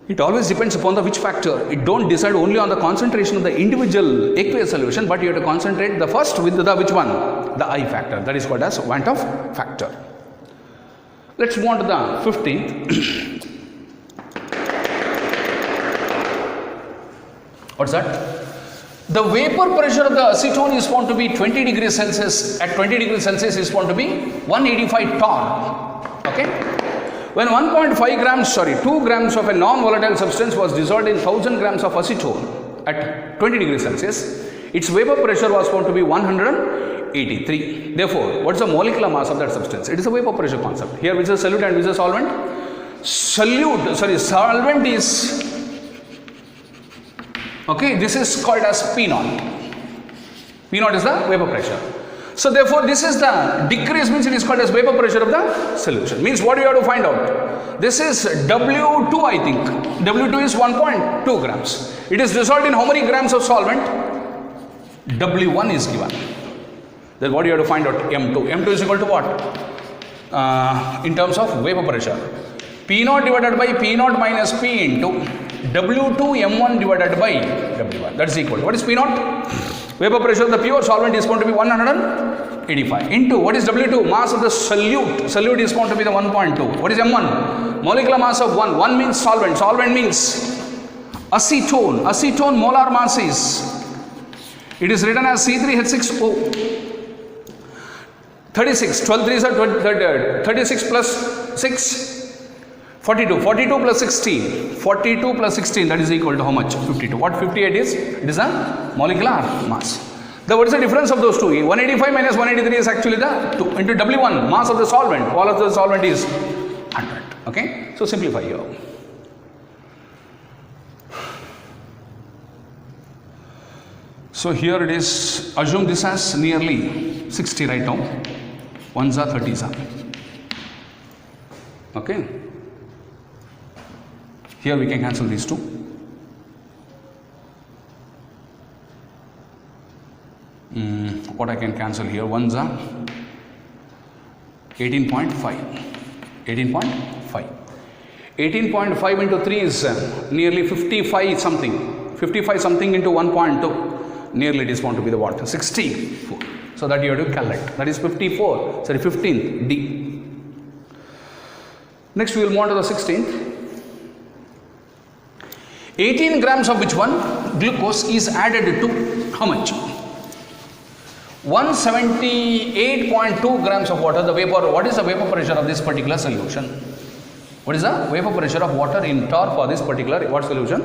it always depends upon the which factor. It don't decide only on the concentration of the individual aqueous solution, but you have to concentrate the first with the which one? The I factor. That is called as Van't Hoff factor. Let's move on to the 15th. What's that? The vapor pressure of the acetone is found to be 20 degrees Celsius. At 20 degrees Celsius is found to be 185 torr. Okay. When 2 grams of a non-volatile substance was dissolved in 1000 grams of acetone at 20 degrees Celsius, its vapor pressure was found to be 183. Therefore, what is the molecular mass of that substance? It is a vapor pressure concept. Here, which is a solute and which is a solvent? Solvent is, okay, this is called as P naught. P naught is the vapor pressure. So therefore, this is the decrease, means it is called as vapor pressure of the solution. Means what you have to find out? This is W2, I think. W2 is 1.2 grams. It is dissolved in how many grams of solvent? W1 is given. Then what you have to find out? M2. M2 is equal to what? In terms of vapor pressure. P0 divided by P0 minus P into W2 M1 divided by W1. That is equal. What is P0? Vapor pressure of the pure solvent is found to be 185 into what is W2? Mass of the solute. Solute is found to be the 1.2. What is M1? Molecular mass of 1. 1 means solvent. Solvent means acetone. Acetone molar mass is, it is written as C3H6O. 36. 12 3s are 36 plus 6. 42. 42 plus 16. 42 plus 16, that is equal to how much? 52. What 58 is? It is a molecular mass. What is the difference of those two? 185 minus 183 is actually the 2 into W1, mass of the solvent. All of the solvent is 100. Okay. So simplify here. So here it is, assume this as nearly 60 right now. 1s are 30s are. Okay. Here we can cancel these two. What I can cancel here? 1s are 18.5. 18.5. 18.5 into 3 is nearly 55 something. 55 something into 1.2. Nearly it is going to be the what? 64. So that you have to calculate. That is 54. Sorry, 15th D. Next we will move on to the 16th. 18 grams of which one? Glucose is added to how much? 178.2 grams of water. The vapor, what is the vapor pressure of this particular solution? What is the vapor pressure of water in torr for this particular what solution?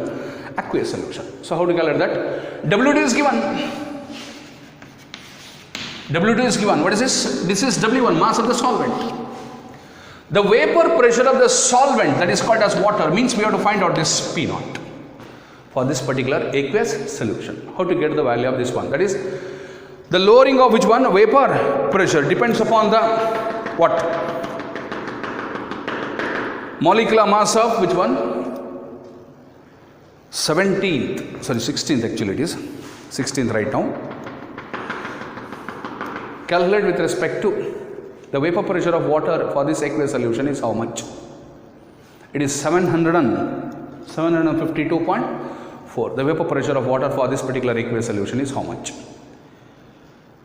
Aqueous solution. So how to calculate that? W2 is given. W2 is given. What is this? This is W1, mass of the solvent. The vapor pressure of the solvent, that is called as water, means we have to find out this P0 for this particular aqueous solution. How to get the value of this one? That is the lowering of which one? Vapor pressure depends upon the what? Molecular mass of which one? 17th, sorry 16th actually it is. 16th right now. Calculate with respect to the vapor pressure of water for this aqueous solution is how much? It is 752.4. The vapor pressure of water for this particular aqueous solution is how much?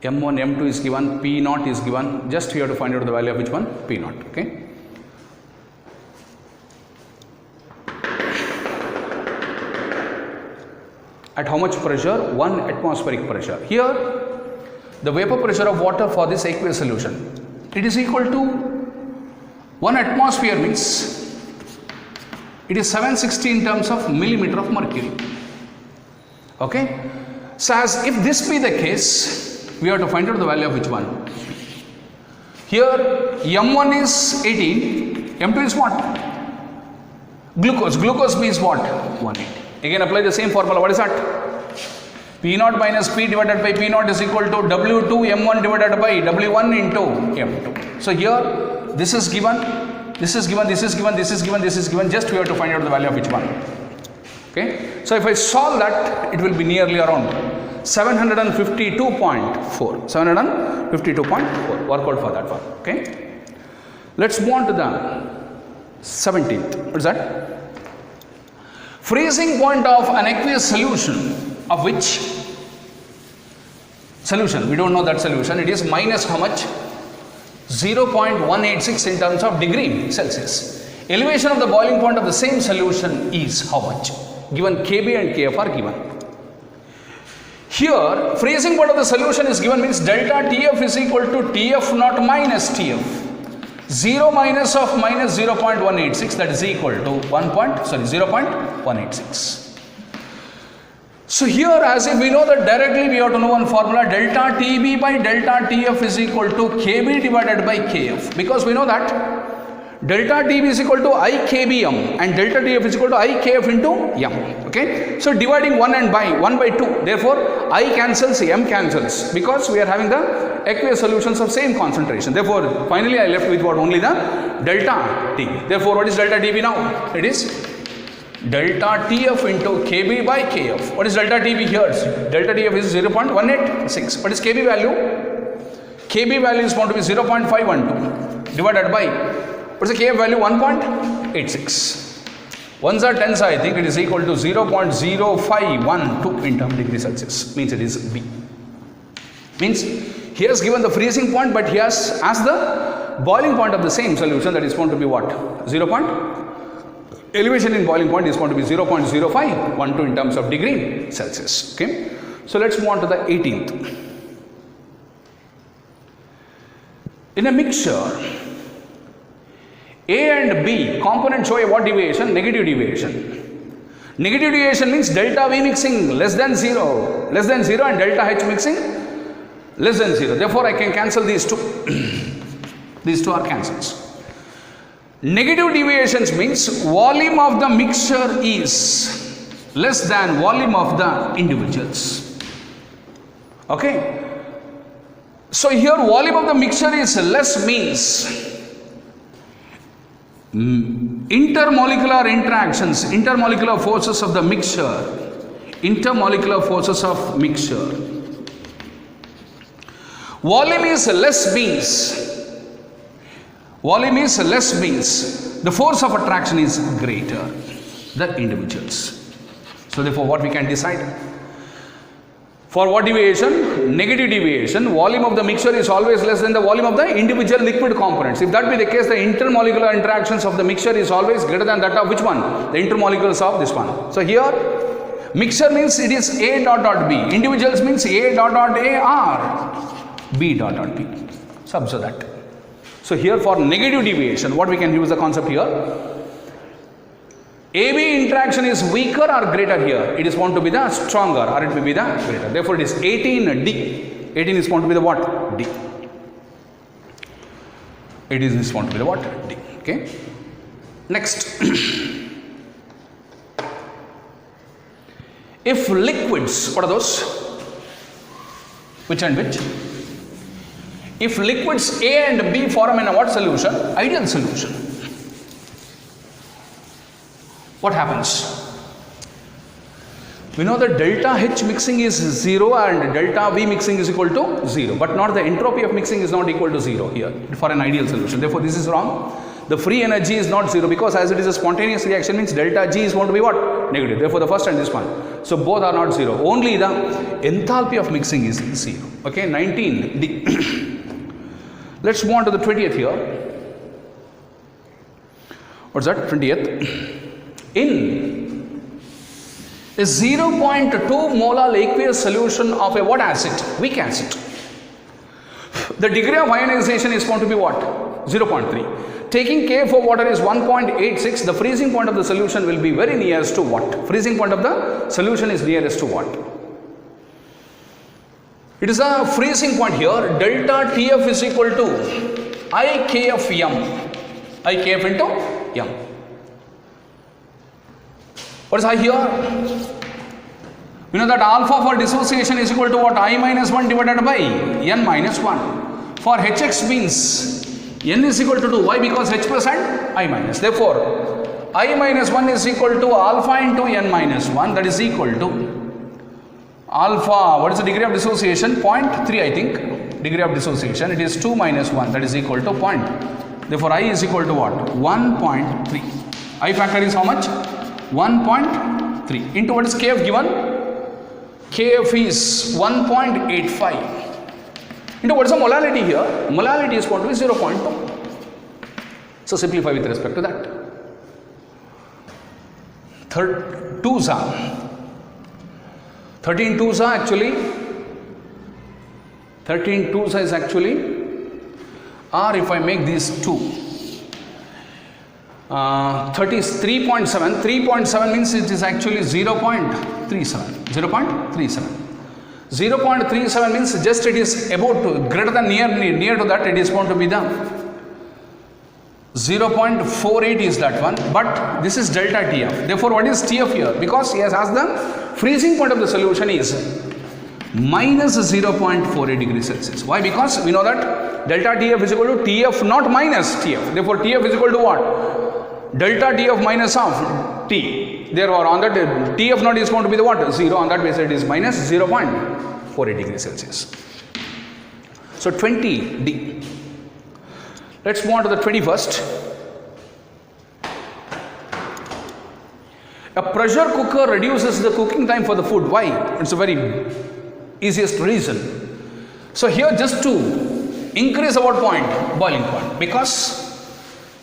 M1, M2 is given, P0 is given. Just you have to find out the value of which one? P0. Okay. At how much pressure? 1 atmospheric pressure. Here, the vapor pressure of water for this aqueous solution, it is equal to 1 atmosphere means it is 760 in terms of millimeter of mercury. Okay. So as if this be the case, we have to find out the value of which one? Here M1 is 18, M2 is what? Glucose. Glucose means what? 180. Again apply the same formula. What is that? P0 minus P divided by P0 is equal to W2 M1 divided by W1 into M2. So here this is given, this is given, this is given, this is given, this is given. Just we have to find out the value of which one. Okay. So if I solve that, it will be nearly around 752.4. 752.4. Work out for that one. Okay. Let's move on to the 17th. What is that? Freezing point of an aqueous solution, of which solution? We don't know that solution. It is minus how much? 0.186 in terms of degree Celsius. Elevation of the boiling point of the same solution is how much? Given Kb and Kf are given. Here, freezing point of the solution is given means delta Tf is equal to Tf naught minus Tf. 0 minus of minus 0.186, that is equal to 0.186. So here, as if we know that directly, we have to know one formula, delta Tb by delta Tf is equal to Kb divided by Kf, because we know that delta Tb is equal to IKBm and delta Tf is equal to IKF into m. Okay. So dividing 1 by 2, therefore I cancels, m cancels, because we are having the aqueous solutions of same concentration. Therefore finally I left with what? Only the delta Tb. Therefore what is delta Tb now? It is delta Tf into Kb by Kf. What is delta Tb here? Delta Tf is 0.186. What is Kb value? Kb value is going to be 0.512 divided by, what is the Kf value? 1.86. Ones are tens, I think it is equal to 0.0512 in terms of degree Celsius. Means it is B. Means he has given the freezing point, but he has asked the boiling point of the same solution, that is going to be what? Elevation in boiling point is going to be 0.0512 in terms of degree Celsius. Okay. So let's move on to the 18th. In a mixture, A and B component show a what deviation? Negative deviation. Negative deviation means delta V mixing less than 0 and delta H mixing less than 0. Therefore I can cancel these two. These two are cancelled. Negative deviations means volume of the mixture is less than volume of the individuals. Okay. So here volume of the mixture is less means intermolecular interactions, intermolecular forces of the mixture, intermolecular forces of mixture. Volume is less means the force of attraction is greater than individuals. So therefore what we can decide? For what deviation? Negative deviation. Volume of the mixture is always less than the volume of the individual liquid components. If that be the case, the intermolecular interactions of the mixture is always greater than that of which one? The intermolecules of this one. So here, mixture means it is A dot dot B. Individuals means A dot dot A or B dot dot B. So observe that. So here for negative deviation, what we can use the concept here? AB interaction is weaker or greater here? It is going to be the stronger or it will be the greater. Therefore, it is 18D. 18 is going to be the what? D. 18 is going to be the what? D. Okay. Next. If liquids, what are those? Which and which? If liquids A and B form in a what solution? Ideal solution. What happens? We know that delta H mixing is 0 and delta V mixing is equal to 0, but not the entropy of mixing is not equal to 0 here for an ideal solution. Therefore, this is wrong. The free energy is not 0 because as it is a spontaneous reaction means delta G is going to be what? Negative. Therefore, the first and this one. So, both are not 0. Only the enthalpy of mixing is 0. Okay, 19D. Let's move on to the 20th here. What's that? 20th. In a 0.2 molar aqueous solution of a what acid? Weak acid. The degree of ionization is going to be what? 0.3. Taking K for water is 1.86. The freezing point of the solution will be very nearest to what? Freezing point of the solution is nearest to what? It is a freezing point here. Delta TF is equal to IKF m. IKF into m. What is I here? We know that alpha for dissociation is equal to what? I minus 1 divided by n minus 1. For Hx means n is equal to 2. Why? Because H plus and I minus. Therefore, I minus 1 is equal to alpha into n minus 1. That is equal to alpha. What is the degree of dissociation? 0.3 I think. Degree of dissociation. It is 2 minus 1. That is equal to 0. Therefore, I is equal to what? 1.3. I factor is how much? 1.3. Into what is Kf given? Kf is 1.85. Into what is the molality here? Molality is going to be 0.2. So simplify with respect to that. Third, 2s are 13 2s are actually 13 2s is actually, or if I make these 2, 3.7. 3.7 means it is actually 0.37. 0.37. 0.37 means just it is about to, greater than near to that, it is going to be the 0.48 is that one, but this is delta TF. Therefore, what is TF here? Because he has asked the freezing point of the solution is minus 0.48 degrees Celsius. Why? Because we know that delta TF is equal to TF not minus TF. Therefore, TF is equal to what? Delta TF minus of T. Therefore, on that TF not is going to be the what? 0. On that basis, it is minus 0.48 degrees Celsius. So, 20D. Let's move on to the 21st. A pressure cooker reduces the cooking time for the food. Why? It's a very easiest reason. So here just to increase our point, boiling point, because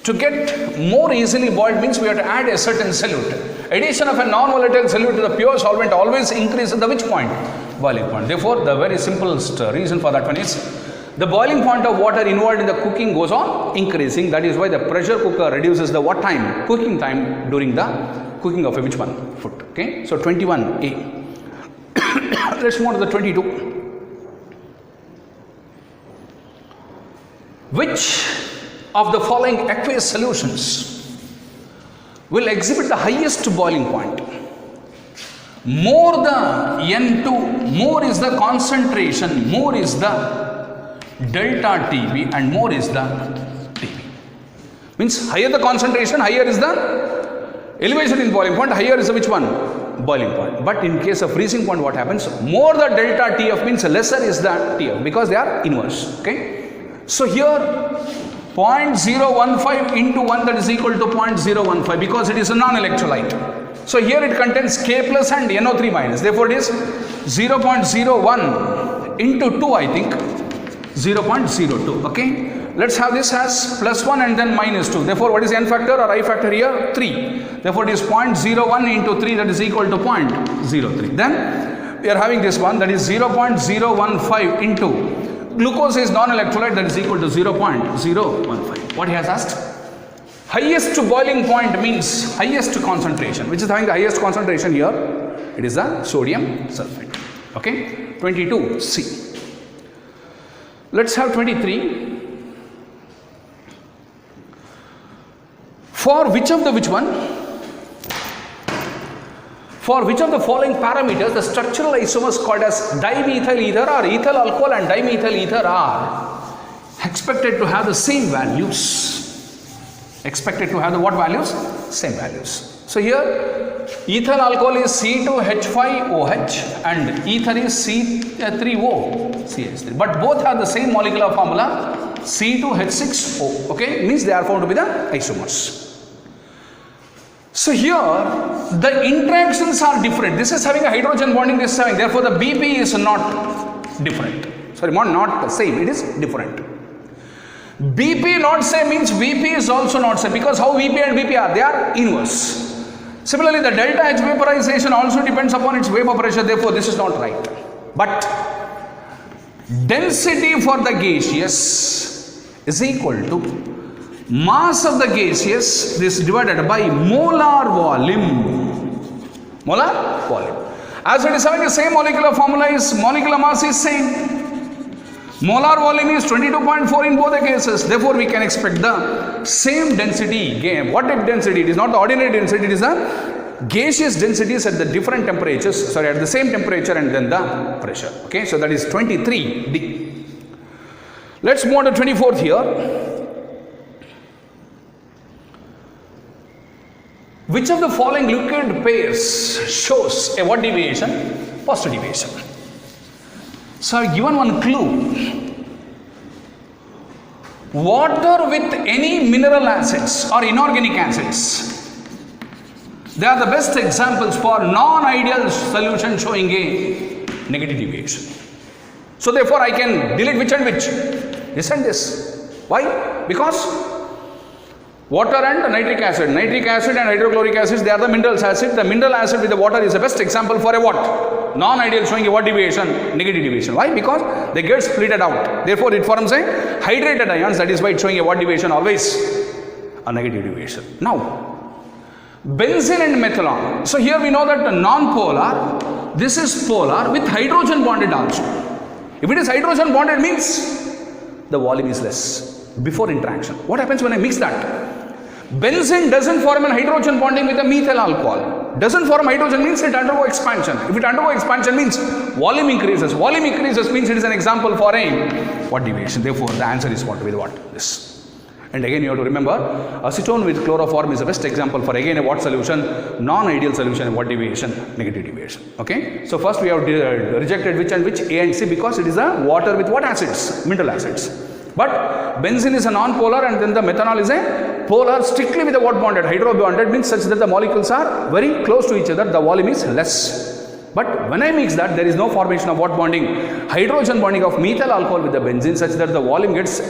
to get more easily boiled means we have to add a certain solute. Addition of a non-volatile solute to the pure solvent always increases the which point? Boiling point. Therefore, the very simplest reason for that one is the boiling point of water involved in the cooking goes on increasing. That is why the pressure cooker reduces the what time? Cooking time during the cooking of a which one? Food. Okay. So 21A. Let's move on to the 22. Which of the following aqueous solutions will exhibit the highest boiling point? More the N2, more is the concentration, more is the delta TB and more is the TB. Means higher the concentration, higher is the elevation in boiling point, higher is the which one? Boiling point. But in case of freezing point, what happens? More the delta TF means lesser is the TF because they are inverse. Okay. So here 0.015 into 1, that is equal to 0.015 because it is a non-electrolyte. So here it contains K plus and NO3 minus. Therefore it is 0.01 into 2 I think. 0.02. Okay. Let's have this as plus 1 and then minus 2. Therefore, what is n factor or I factor here? 3. Therefore, it is 0.01 into 3, that is equal to 0.03. Then, we are having this one, that is 0.015 into glucose is non-electrolyte, that is equal to 0.015. What he has asked? Highest boiling point means highest concentration. Which is having the highest concentration here? It is the sodium sulfate. Okay. 22C. Let's have 23. For which of the following parameters the structural isomers called as dimethyl ether or ethyl alcohol and dimethyl ether are expected to have the same values? Expected to have the what values? Same values. So here ethyl alcohol is C2H5OH and ether is C3O CH3. But both have the same molecular formula. C2H6O. Okay, means they are found to be the isomers. So here the interactions are different. This is having a hydrogen bonding, this is having, therefore the BP is not different. Sorry, not the same, it is different. BP not same means VP is also not same, because how VP and BP are, they are inverse. Similarly, the delta H vaporization also depends upon its vapor pressure, therefore this is not right. But density for the gaseous is equal to mass of the gaseous, this divided by molar volume. Molar volume. As it is having the same molecular formula, is molecular mass is same. Molar volume is 22.4 in both the cases. Therefore, we can expect the same density. What type density? It is not the ordinary density, it is the gaseous densities at the different temperatures, sorry, at the same temperature and then the pressure. Okay, so that is 23D. Let's move on to 24th here. Which of the following liquid pairs shows a what deviation? Positive deviation. So I have given one clue. Water with any mineral acids or inorganic acids, they are the best examples for non-ideal solution showing a negative deviation. So therefore I can delete which and which? This and this. Why? Because water and nitric acid and hydrochloric acids, they are the mineral acid. The mineral acid with the water is the best example for a what? Non-ideal showing a what deviation? Negative deviation. Why? Because they get splitted out. Therefore, it forms a hydrated ions. That is why it's showing a what deviation? Always a negative deviation. Now, benzene and methanol. So here we know that the non-polar, this is polar with hydrogen bonded also. If it is hydrogen bonded means the volume is less before interaction. What happens when I mix that? Benzene doesn't form an hydrogen bonding with a methyl alcohol. Doesn't form hydrogen means it undergo expansion. If it undergo expansion means volume increases. Volume increases means it is an example for a what deviation. Therefore, the answer is what with what? This. And again you have to remember, acetone with chloroform is the best example for again a what solution? Non-ideal solution, a what deviation? Negative deviation. Okay. So first we have rejected which and which? A and C, because it is a water with what acids? Mineral acids. But benzene is a non-polar and then the methanol is a polar strictly with the what bonded? Hydro bonded means such that the molecules are very close to each other, the volume is less. But when I mix that, there is no formation of what bonding? Hydrogen bonding of methyl alcohol with the benzene such that the volume gets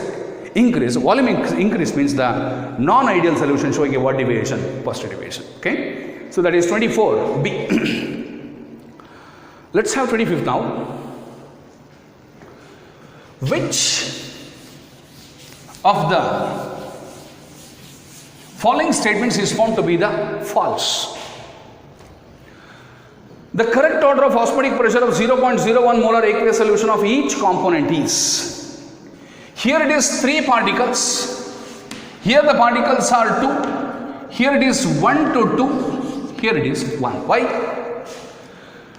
increased. Volume increase means the non-ideal solution showing a what deviation? Positive deviation. Okay. So that is 24B. Let's have 25th now. Which of the following statements is found to be the false? The correct order of osmotic pressure of 0.01 molar aqueous solution of each component is, here it is 3 particles, here the particles are 2, here it is 1 to 2, here it is 1. Why?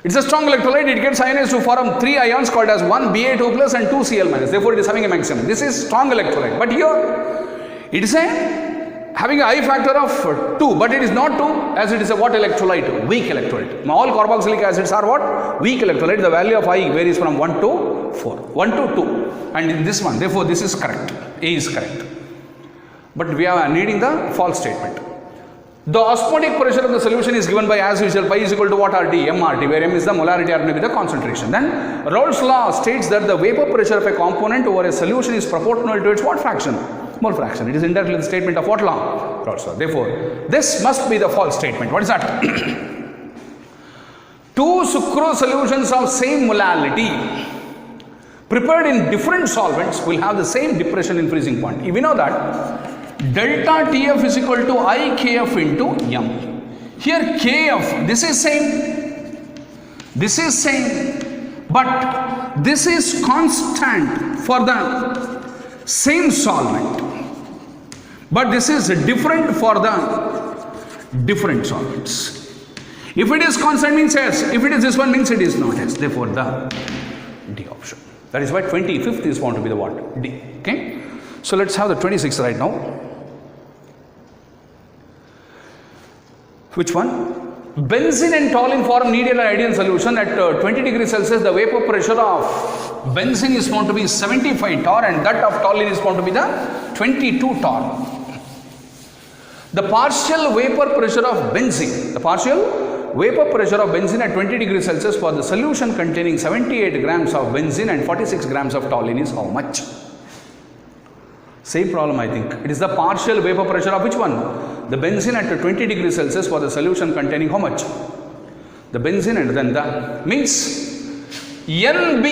It's a strong electrolyte, it gets ionized to form 3 ions called as 1 Ba2 plus and 2 Cl minus. Therefore, it is having a maximum. This is strong electrolyte. But here, it is having a I factor of 2, but it is not 2 as it is a what electrolyte? Weak electrolyte. All carboxylic acids are what? Weak electrolyte. The value of I varies from 1 to 4, 1 to 2. And in this one, therefore, this is correct. A is correct. But we are needing the false statement. The osmotic pressure of the solution is given by, as usual, pi is equal to what? RT, MRT, where M is the molarity, R may be the concentration. Then Raoult's law states that the vapor pressure of a component over a solution is proportional to its what fraction? Mole fraction. It is indirectly the statement of what law? Raoult's law. Therefore, this must be the false statement. What is that? 2 sucrose solutions of same molality prepared in different solvents will have the same depression in freezing point. We know that delta TF is equal to IKF into M. Here KF, this is same, but this is constant for the same solvent, but this is different for the different solvents. If it is constant means yes, if it is this one means it is not yes, therefore the D option. That is why 25th is found to be the what? D. Okay. So let's have the 26th right now. Which one? Benzene and toluene form needed an ideal solution at 20 degrees Celsius. The vapor pressure of benzene is found to be 75 torr and that of toluene is found to be the 22 torr. The partial vapor pressure of benzene, at 20 degrees Celsius for the solution containing 78 grams of benzene and 46 grams of toluene is how much? Same problem, I think. It is the partial vapor pressure of which one? The benzene at 20 degrees Celsius for the solution containing how much? The benzene and then the means NB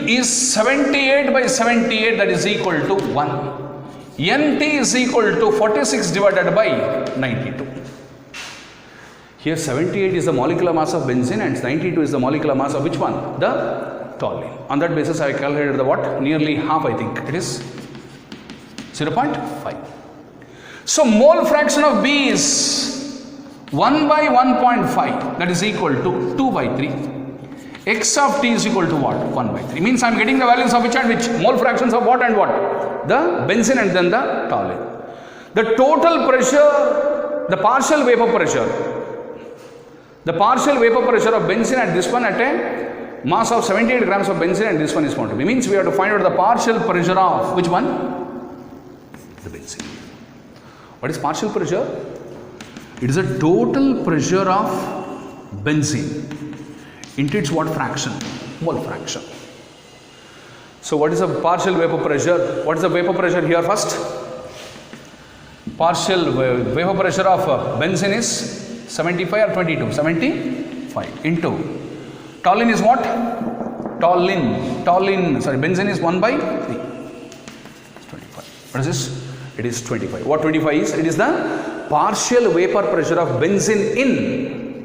is 78 by 78, that is equal to 1. NT is equal to 46 divided by 92. Here 78 is the molecular mass of benzene and 92 is the molecular mass of which one? The toluene. On that basis I calculated the what? Nearly half, I think. It is 0.5. So mole fraction of B is 1 by 1.5, that is equal to 2 by 3. X of T is equal to what? 1 by 3. Means I am getting the values of which and which? Mole fractions of what and what? The benzene and then the toluene. The total pressure, the partial vapor pressure of benzene at this one at a mass of 78 grams of benzene and this one is found to be. Means we have to find out the partial pressure of which one? The benzene. What is partial pressure? It is a total pressure of benzene into its what fraction? Mole fraction. So what is the partial vapor pressure? What is the vapor pressure here first? Partial vapor pressure of benzene is 75 or 22? 75 into toluene is what? Benzene is 1 by 3. 25. What is this? It is 25. What 25 is? It is the partial vapor pressure of benzene in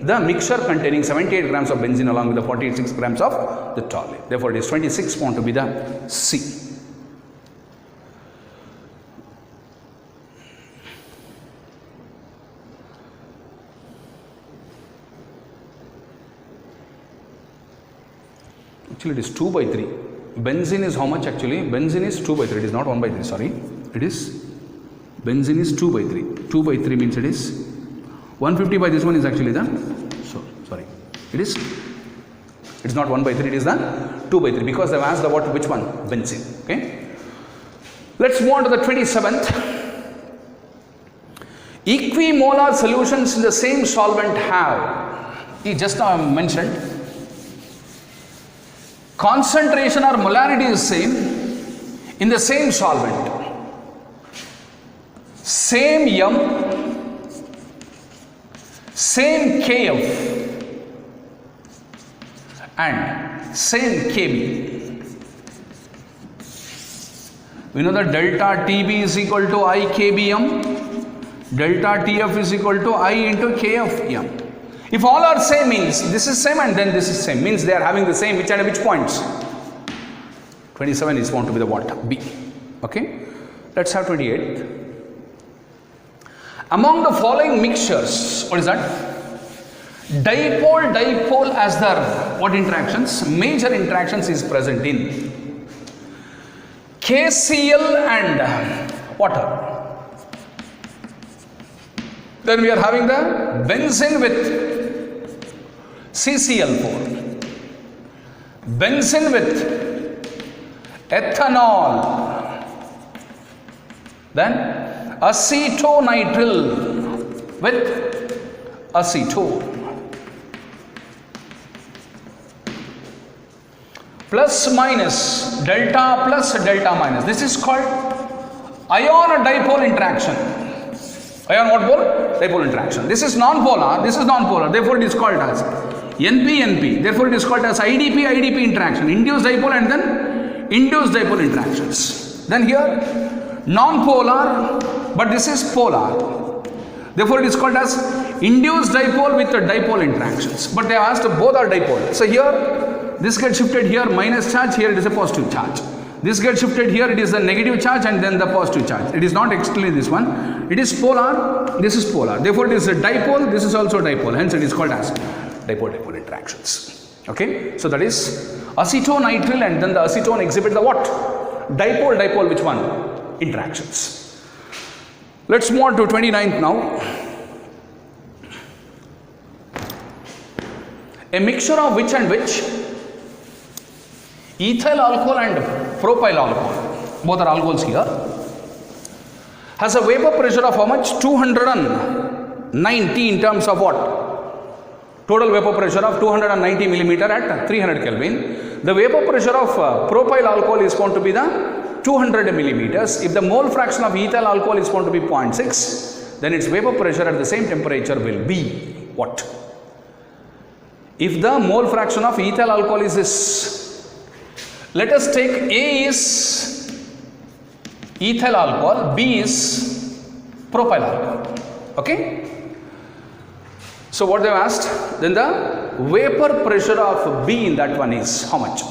the mixture containing 78 grams of benzene along with the 46 grams of the toluene. Therefore, it is 26 found to be the C. Actually, it is 2 by 3. Benzene is how much actually? Benzene is 2 by 3. It is not 1 by 3. Sorry. It is benzene is 2 by 3. 2 by 3 means it is 150 by this one is actually the, it is not 1 by 3, it is the 2 by 3 because they have asked the what, which one? Benzene. Okay. Let's move on to the 27th. Equimolar solutions in the same solvent have, just now I mentioned, concentration or molarity is same in the same solvent. Same M, same Kf and same Kb. We know that delta Tb is equal to I Kbm, delta Tf is equal to I into Kfm. If all are same means this is same and then this is same, means they are having the same which and which points? 27 is found to be the what? B. Okay. Let's have 28. Among the following mixtures, what is that? Dipole as their what interactions? Major interactions is present in KCl and water. Then we are having the benzene with CCl4, benzene with ethanol, then acetonitrile with acetone, plus minus, delta plus delta minus. This is called ion dipole interaction. Ion what pole? Dipole interaction. This is non-polar, therefore it is called as NP, therefore it is called as IDP interaction, induced dipole and then induced dipole interactions. Then here non-polar, but this is polar, therefore it is called as induced dipole with the dipole interactions, but they have asked both are dipole. So here this gets shifted here, minus charge, here it is a positive charge. This gets shifted here, it is the negative charge and then the positive charge. It is not actually this one, it is polar, this is polar, therefore it is a dipole, this is also dipole, hence it is called as dipole interactions. Okay, so that is acetonitrile and then the acetone exhibit the what? Dipole, which one? Interactions. Let's move on to 29th now. A mixture of which and which Ethyl alcohol and propyl alcohol, both are alcohols here, has a vapor pressure of how much? 290 in terms of what? Total vapor pressure of 290 millimeter at 300 Kelvin. The vapor pressure of propyl alcohol is going to be the 200 millimeters. If the mole fraction of ethyl alcohol is going to be 0.6, then its vapor pressure at the same temperature will be what? If the mole fraction of ethyl alcohol is this, let us take A is ethyl alcohol, B is propyl alcohol. Okay? So what they have asked, then the vapor pressure of B in that one is how much?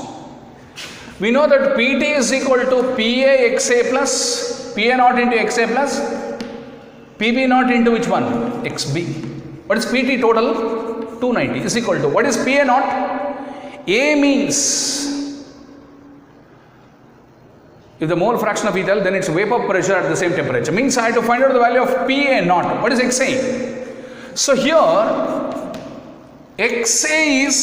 We know that PT is equal to PA XA plus PA naught into XA plus PB naught into which one? XB. What is PT total? 290 is equal to, what is PA naught? A means, if the mole fraction of ethyl, then its vapor pressure at the same temperature. Means I have to find out the value of PA naught. What is XA? So here XA is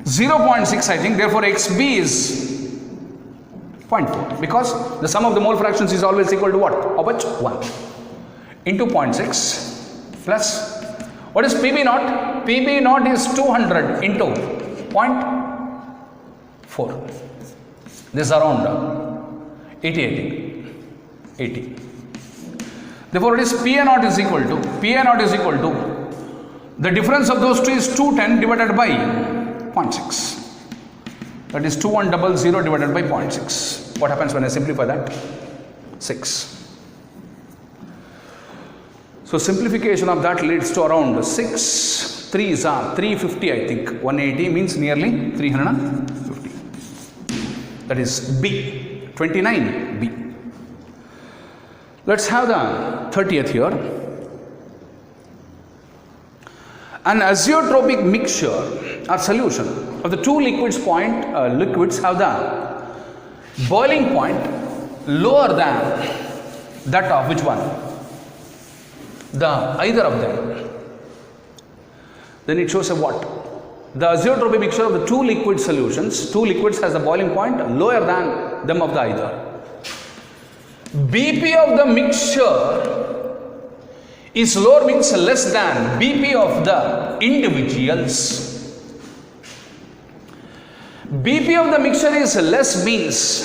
0.6 I think, therefore XB is 0.4, because the sum of the mole fractions is always equal to what? How much? 1 into 0.6 plus, what is PB naught? PB naught is 200 into 0.4. This is around 80. Therefore, it is PA naught is equal to, the difference of those two is 210 divided by 0.6. That is 2100 divided by 0.6. What happens when I simplify that? 6. So simplification of that leads to around 6. 3s are 350 I think. 180 means nearly 350. That is B. 29 B. Let's have the 30th here. An azeotropic mixture or solution of the two liquids have the boiling point lower than that of which one? Either of them. Then it shows a what? The azeotropic mixture of the two liquid solutions, two liquids has the boiling point lower than them of the either. BP of the mixture is lower means less than BP of the individuals. BP of the mixture is less means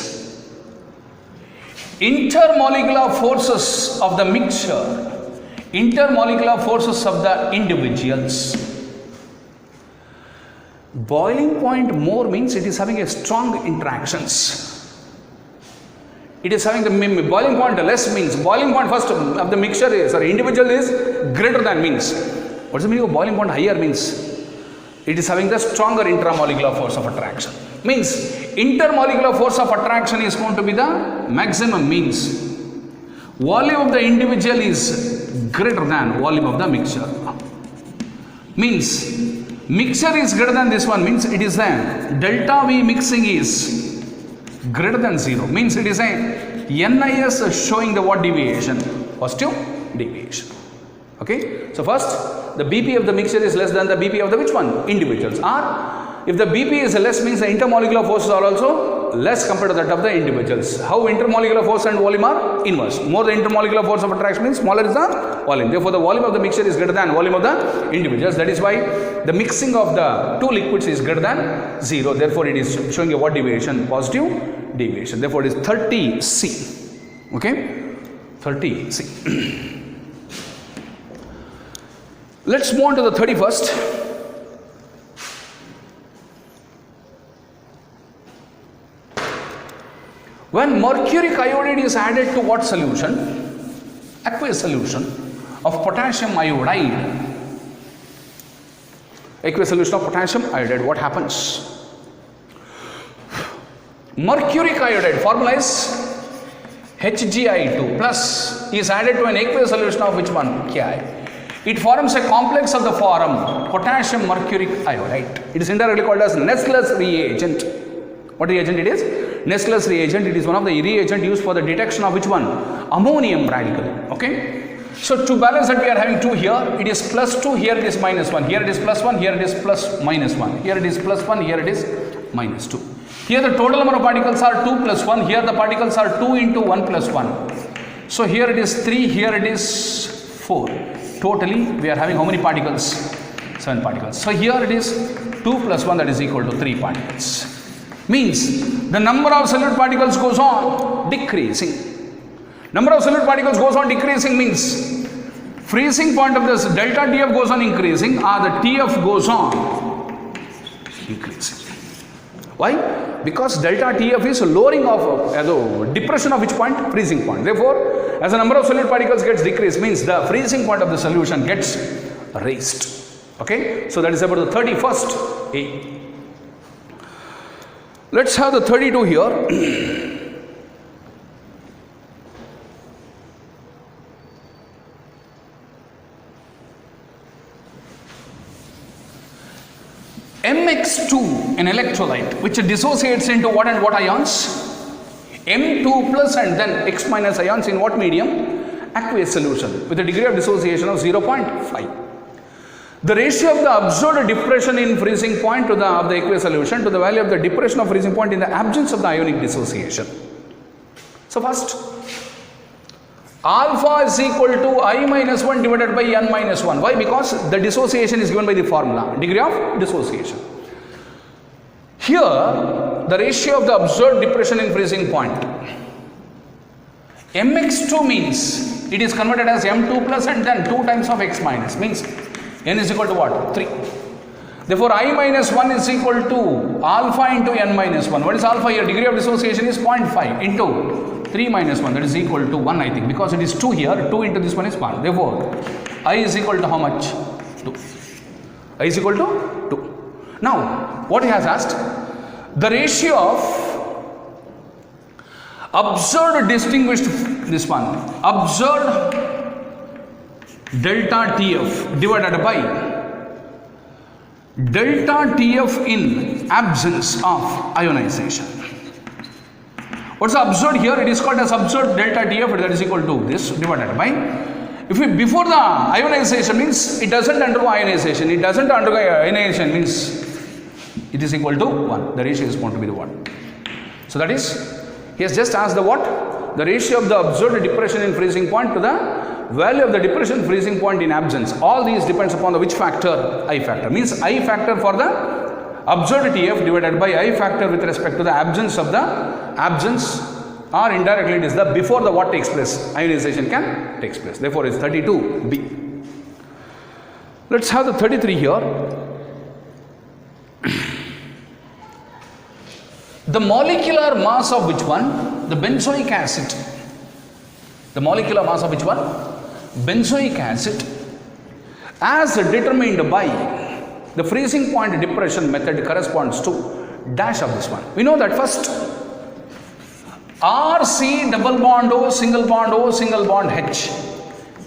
intermolecular forces of the mixture, intermolecular forces of the individuals. Boiling point more means it is having a strong interactions. It is having the boiling point less means boiling point first of the mixture is or individual is greater than means. What is the meaning of boiling point higher means? It is having the stronger intramolecular force of attraction. Means intermolecular force of attraction is going to be the maximum means volume of the individual is greater than volume of the mixture. Means mixture is greater than this one means it is then delta V mixing is greater than 0 means it is a NIS showing the what deviation? Positive deviation. Okay. So first the BP of the mixture is less than the BP of the which one? Individuals. Or if the BP is less means the intermolecular forces are also less compared to that of the individuals. How intermolecular force and volume are inverse. More the intermolecular force of attraction means smaller is the volume. Therefore the volume of the mixture is greater than volume of the individuals. That is why the mixing of the two liquids is greater than 0. Therefore it is showing a what deviation? Positive deviation. Therefore it is 30C. Okay. 30C. Let's move on to the 31st. When mercuric iodide is added to what solution? Aqueous solution of potassium iodide. Aqueous solution of potassium iodide. What happens? Mercuric iodide formula is HgI2 plus is added to an aqueous solution of which one? Ki. It forms a complex of the form potassium mercuric iodide. It is indirectly called as Nessler's reagent. What reagent it is? Nessler's reagent. It is one of the reagent used for the detection of which one? Ammonium radical. Okay. So to balance that we are having 2 here. It is plus 2. Here it is minus 1. Here it is plus 1. Here it is plus minus 1. Here it is plus 1. Here it is minus 2. Here the total number of particles are 2 plus 1. Here the particles are 2 into 1 plus 1. So here it is 3, here it is 4. Totally we are having how many particles? 7 particles. So here it is 2 plus 1, that is equal to 3 particles. Means the number of solid particles goes on decreasing. Number of solid particles goes on decreasing means freezing point of this delta TF goes on increasing or the TF goes on increasing. Why? Because delta TF is lowering of depression of which point? Freezing point. Therefore, as the number of solid particles gets decreased means the freezing point of the solution gets raised. Okay? So that is about the 31st A. Let's have the 32 here. MX2, an electrolyte, which dissociates into what and what ions? M2 plus and then X minus ions in what medium? Aqueous solution with a degree of dissociation of 0.5. The ratio of the observed depression in freezing point to of the aqueous solution to the value of the depression of freezing point in the absence of the ionic dissociation. So first, alpha is equal to I minus 1 divided by N minus 1. Why? Because the dissociation is given by the formula, degree of dissociation. Here, the ratio of the observed depression in freezing point. Mx2 means it is converted as M2 plus and then 2 times of X minus, means N is equal to what? 3. Therefore, I minus 1 is equal to alpha into N minus 1. What is alpha here? Degree of dissociation is 0.5 into 3 minus 1, that is equal to 1, I think, because it is 2 here, 2 into this one is 1. Therefore, I is equal to how much? 2. I is equal to 2. Now, what he has asked? The ratio of observed distinguished, this one, observed delta TF divided by delta TF in absence of ionization. What's observed here? It is called as observed delta TF, that is equal to this divided by, if we before the ionization means it doesn't undergo ionization, it doesn't undergo ionization means it is equal to 1. The ratio is going to be the 1. So that is, he has just asked the what? The ratio of the observed depression in freezing point to the value of the depression freezing point in absence. All these depends upon the which factor? I factor. Means I factor for the observed TF divided by I factor with respect to the absence of the absence, or indirectly it is the before the what takes place, ionization can takes place. Therefore, it is 32B. Let's have the 33 here. The molecular mass of which one? The benzoic acid. The molecular mass of which one? Benzoic acid, as determined by the freezing point depression method, corresponds to dash of this one. We know that first RC double bond O single bond O single bond H,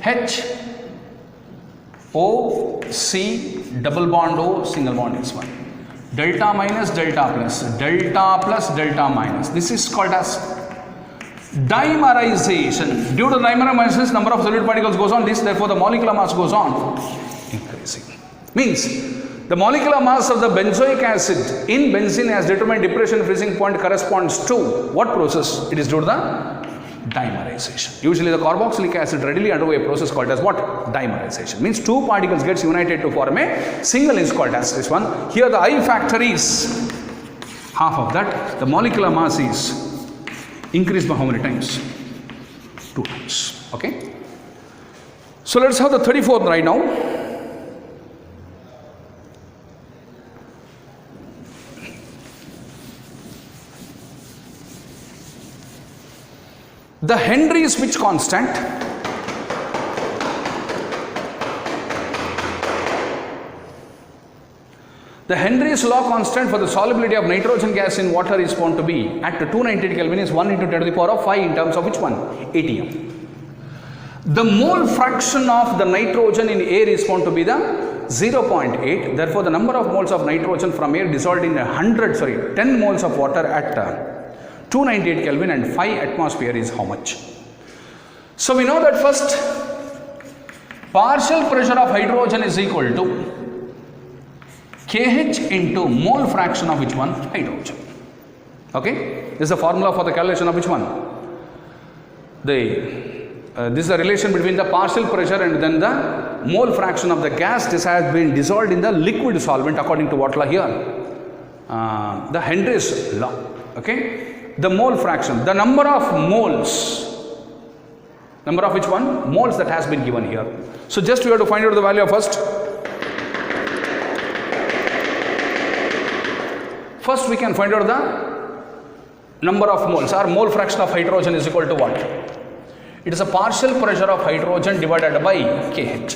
H O C double bond O single bond is one, delta minus delta plus, delta plus delta minus. This is called as dimerization. Due to dimerization, number of solid particles goes on this, therefore the molecular mass goes on increasing. Means the molecular mass of the benzoic acid in benzene as determined depression freezing point corresponds to what process? It is due to the dimerization. Usually the carboxylic acid readily undergo a process called as what? Dimerization. Means two particles gets united to form a single is called as this one. Here the I factor is half of that. The molecular mass is increased by how many times? 2 times. Okay. So let's have the 34th right now. The Henry's which constant? The Henry's law constant for the solubility of nitrogen gas in water is found to be at 298 Kelvin is 1 into 10 to the power of 5 in terms of which one? ATM. The mole fraction of the nitrogen in air is found to be the 0.8. Therefore, the number of moles of nitrogen from air dissolved in 10 moles of water at 298 Kelvin and 5 atmosphere is how much? So we know that first partial pressure of hydrogen is equal to kH into mole fraction of which one? Hydrogen. Okay, this is the formula for the calculation of which one? This is the relation between the partial pressure and then the mole fraction of the gas. This has been dissolved in the liquid solvent according to what law here? The Henry's law. Okay, the mole fraction, the number of moles, number of which one? Moles that has been given here. So just we have to find out the value of first. First we can find out the number of moles. Our mole fraction of hydrogen is equal to what? It is a partial pressure of hydrogen divided by kH.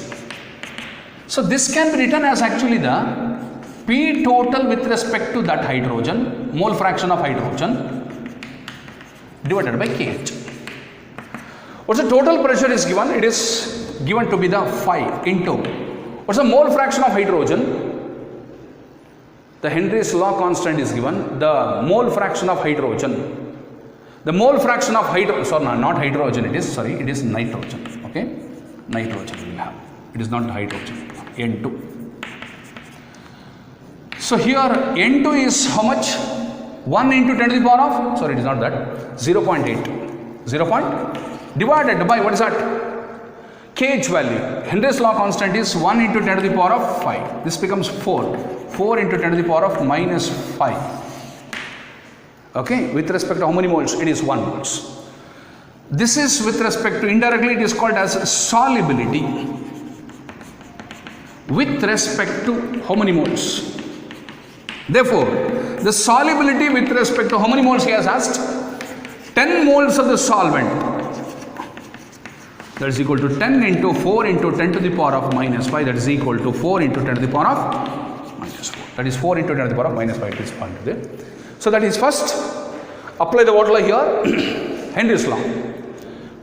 So this can be written as actually the P total with respect to that hydrogen, mole fraction of hydrogen divided by kH. What's the total pressure is given? It is given to be the 5 into what's the mole fraction of hydrogen? The Henry's law constant is given, the mole fraction of hydrogen. The mole fraction of not hydrogen, it is nitrogen. Okay, nitrogen we will have. It is not hydrogen, N2. So here N2 is how much? 1 into 10 to the power of, it is not that, 0.8. 0. Divided by what is that? kH value. Henry's law constant is 1 into 10 to the power of 5. This becomes 4. 4 into 10 to the power of minus 5. Okay, with respect to how many moles? It is 1 moles. This is with respect to, indirectly it is called as solubility. With respect to how many moles? Therefore, the solubility with respect to how many moles he has asked? 10 moles of the solvent. That is equal to 10 into 4 into 10 to the power of minus 5. That is equal to 4 into 10 to the power of minus 4. That is 4 into 10 to the power of minus 5. It is point there. So that is first, apply the what law here? Henry's law.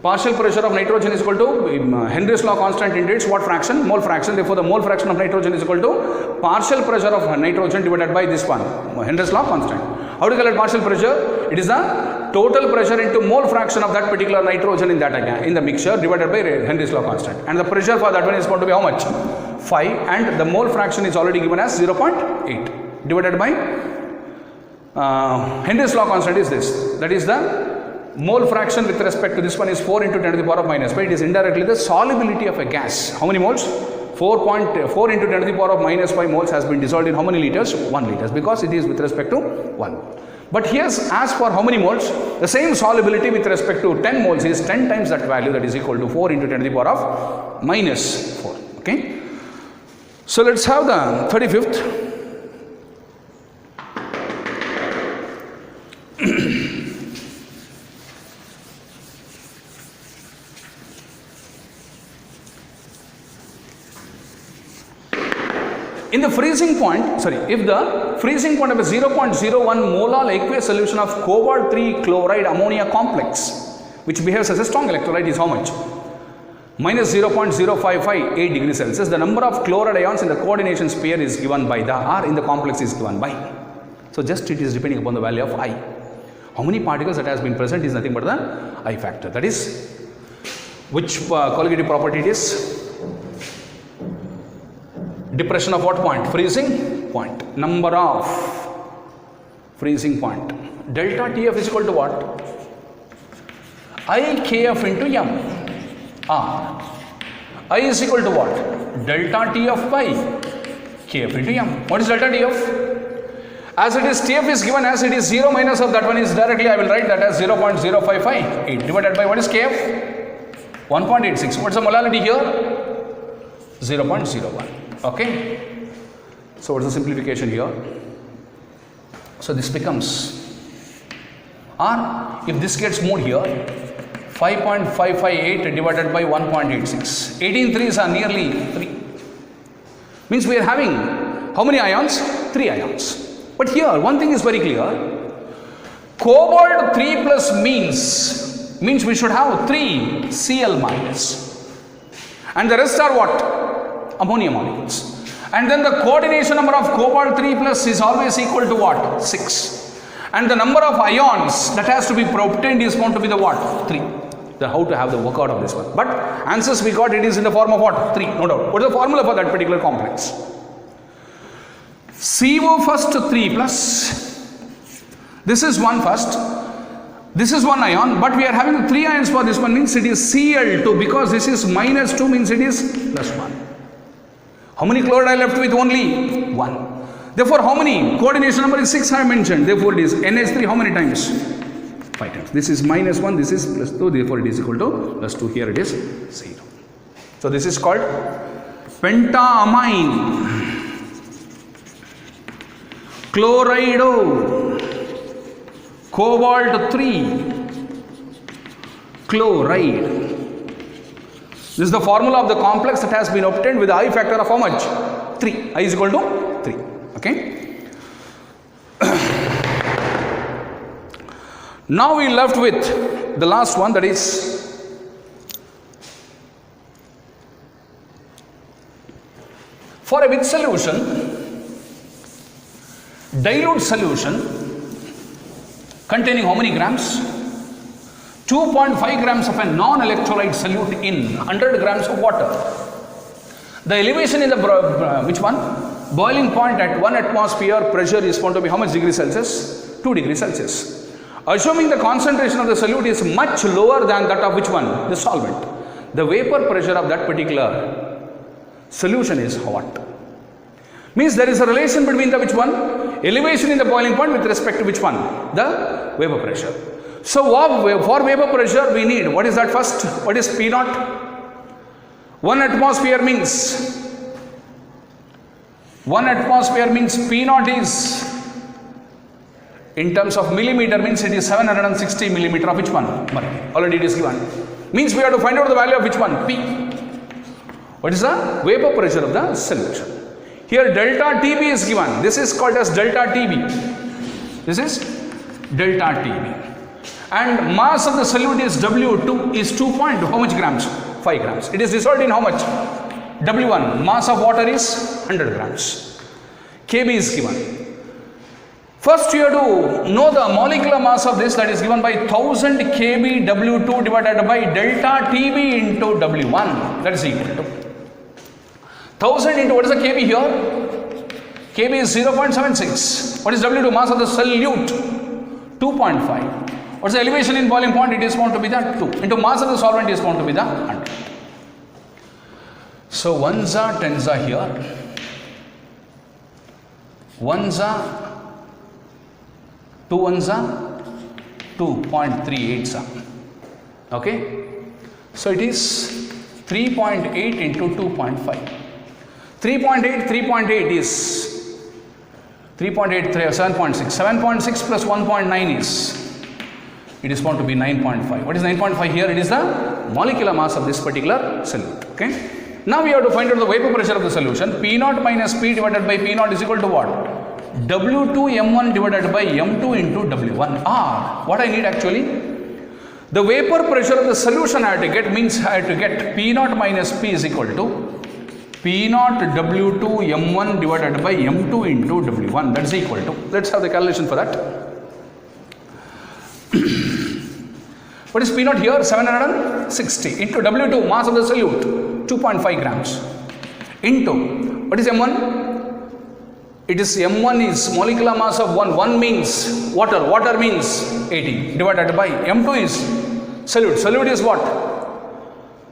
Partial pressure of nitrogen is equal to Henry's law constant indicates what fraction? Mole fraction. Therefore, the mole fraction of nitrogen is equal to partial pressure of nitrogen divided by this one, Henry's law constant. How to calculate partial pressure? It is the total pressure into mole fraction of that particular nitrogen in that in the mixture divided by Henry's law constant. And the pressure for that one is going to be how much? 5, and the mole fraction is already given as 0.8 divided by Henry's law constant is this. That is the mole fraction with respect to this one is 4 into 10 to the power of minus 5. It is indirectly the solubility of a gas. How many moles? 4 into 10 to the power of minus 5 moles has been dissolved in how many liters? 1 liters, because it is with respect to 1. But here, as for how many moles? The same solubility with respect to 10 moles is 10 times that value, that is equal to 4 into 10 to the power of minus 4. Okay. So let's have the 35th. In the freezing point, if the freezing point of a 0.01 molar aqueous solution of cobalt 3 chloride ammonia complex, which behaves as a strong electrolyte, is how much? Minus 0.0558 degrees Celsius. The number of chloride ions in the coordination sphere is given by the R in the complex is given by. So just it is depending upon the value of I. How many particles that has been present is nothing but the I factor. That is, which colligative property it is? Depression of what point? Freezing point. Number of freezing point. Delta TF is equal to what? IKF into M. R. I is equal to what? Delta TF by KF into M. What is delta TF? As it is, TF is given as it is 0 minus of that one is directly, I will write that as 0.0558 divided by what is KF? 1.86. What's the molality here? 0.01. Okay. So what's the simplification here? So this becomes R. If this gets moved here, 5.558 divided by 1.86. 18 threes are nearly 3. Means we are having how many ions? 3 ions. But here one thing is very clear. Cobalt 3 plus means we should have 3 Cl minus. And the rest are what? Ammonia molecules. And then the coordination number of cobalt 3 plus is always equal to what? 6. And the number of ions that has to be obtained is going to be the what? 3. The how to have the workout of this one. But answers we got, it is in the form of what? 3, no doubt. What is the formula for that particular complex? CO first 3 plus This is one first. This is one ion, but we are having 3 ions for this one, means it is Cl2, because this is -2 means it is +1. How many chloride I left with? Only 1. Therefore, how many? Coordination number is 6 I have mentioned. Therefore, it is NH3 how many times? 5 times. This is -1, this is +2, therefore it is equal to +2. Here it is 0. So, this is called pentamine chlorido cobalt 3 chloride. This is the formula of the complex that has been obtained with the I factor of how much? 3. I is equal to 3. Okay. Now we left with the last one, that is for a with solution, dilute solution containing how many grams? 2.5 grams of a non-electrolyte solute in 100 grams of water. The elevation in the which one? Boiling point at 1 atmosphere pressure is going to be how much degrees Celsius? 2 degrees Celsius. Assuming the concentration of the solute is much lower than that of which one? The solvent. The vapor pressure of that particular solution is what? Means there is a relation between the which one? Elevation in the boiling point with respect to which one? The vapor pressure. So for vapor pressure we need, what is that first? What is P naught? 1 atmosphere means P naught is, in terms of millimeter, means it is 760 millimeter of which one? Mercury. Already it is given. Means we have to find out the value of which one? P. What is the vapor pressure of the solution? Here delta TB is given. This is called as delta TB. This is delta TB. And mass of the solute is W2 is 2 point, how much grams? 5 grams. It is dissolved in how much? W1. Mass of water is 100 grams. Kb is given. First you have to know the molecular mass of this, that is given by 1000 kb W2 divided by delta TB into W1. That is equal to 1000 into what is the kb here? Kb is 0.76. What is W2? Mass of the solute? 2.5. What is the elevation in boiling point? It is going to be the 2. Into mass of the solvent is going to be the 100. So 1s are 10s are here. 1s are 2 1s are 2.38s are. Okay. So it is 3.8 into 2.5. 3.8 is 3.8, 7.6. 7.6 plus 1.9 is, it is going to be 9.5. What is 9.5 here? It is the molecular mass of this particular solute. Okay. Now we have to find out the vapor pressure of the solution. P naught minus P divided by P naught is equal to what? W2 M1 divided by M2 into W1. What I need actually? The vapor pressure of the solution I have to get, means I have to get P naught minus P is equal to P naught W2 M1 divided by M2 into W1. That is equal to, let's have the calculation for that. What is P naught here? 760 into W2, mass of the solute, 2.5 grams, into, what is M1? It is M1 is molecular mass of 1. 1 means water. Water means 80 divided by M2 is solute. Solute is what?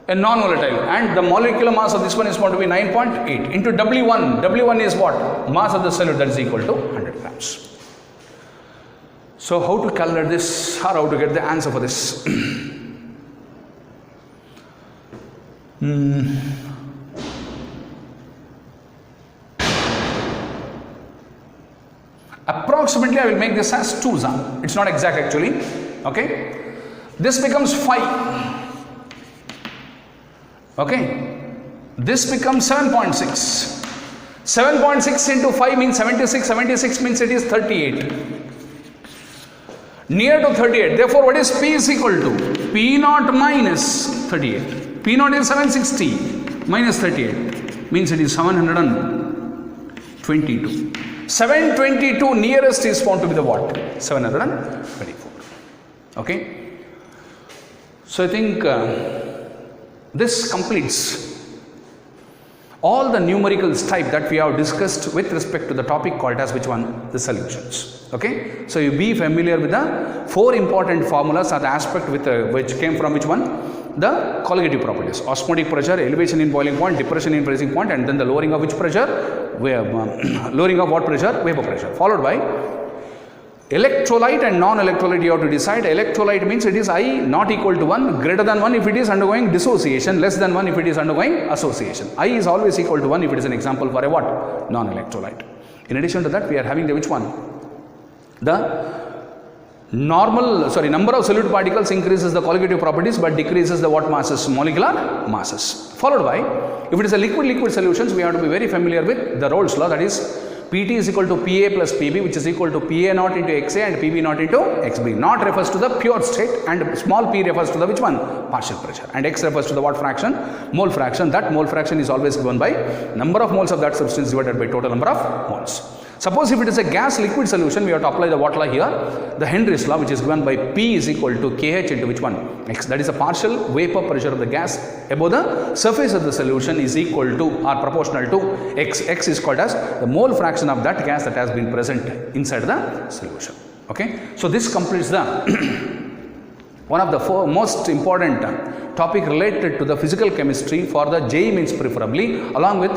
A non-volatile. And the molecular mass of this one is going to be 9.8 into W1. W1 is what? Mass of the solute, that is equal to 100 grams. So how to calculate this, or how to get the answer for this? Approximately I will make this as 2 za. It's not exact actually. Okay. This becomes 5. Okay. This becomes 7.6. 7.6 into 5 means 76. 76 means it is 38. Near to 38. Therefore, what is P is equal to? P naught minus 38. P naught is 760 minus 38 means it is 722. 722 nearest is found to be the what? 724. Okay. So I think this completes all the numericals type that we have discussed with respect to the topic called as which one? The solutions. Okay. So you be familiar with the 4 important formulas or the aspect with which came from which one? The colligative properties: osmotic pressure, elevation in boiling point, depression in freezing point, and then the lowering of which pressure? Lowering of what pressure? Vapor pressure. Followed by electrolyte and non-electrolyte. You have to decide. Electrolyte means it is I not equal to 1, greater than 1 if it is undergoing dissociation, less than 1 if it is undergoing association. I is always equal to 1 if it is an example for a what? Non-electrolyte. In addition to that, we are having the which one? The number of solute particles increases the colligative properties but decreases the what masses? Molecular masses. Followed by, if it is a liquid solutions, we have to be very familiar with the Rolle's law, that is Pt is equal to Pa plus Pb, which is equal to Pa naught into Xa and Pb naught into Xb. Naught refers to the pure state and small p refers to the which one? Partial pressure. And X refers to the what fraction? Mole fraction. That mole fraction is always given by number of moles of that substance divided by total number of moles. Suppose if it is a gas liquid solution, we have to apply the what law here? The Henry's law, which is given by P is equal to Kh into which one? X. That is the partial vapor pressure of the gas above the surface of the solution is equal to or proportional to X. X is called as the mole fraction of that gas that has been present inside the solution. Okay. So this completes the one of the most important topic related to the physical chemistry for the JEE Mains preferably, along with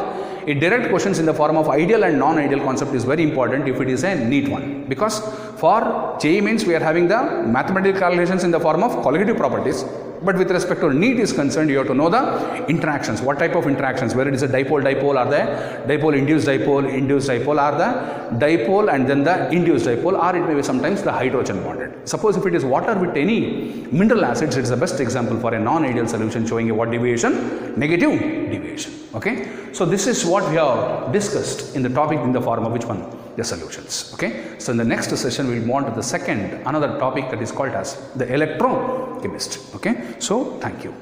a direct questions in the form of ideal and non-ideal concept is very important if it is a neat one, because for JEE Mains we are having the mathematical calculations in the form of colligative properties, but with respect to NEET is concerned, you have to know the interactions, what type of interactions, whether it is a dipole-dipole or the dipole-induced dipole, or the dipole and then the induced dipole, or it may be sometimes the hydrogen bonded. Suppose if it is water with any mineral acids, it is the best example for a non-ideal solution showing a what deviation? Negative deviation. Okay. So this is what we have discussed in the topic in the form of which one? The solutions. Okay. So in the next session we will move on to the another topic that is called as the electrochemistry. Okay. So thank you.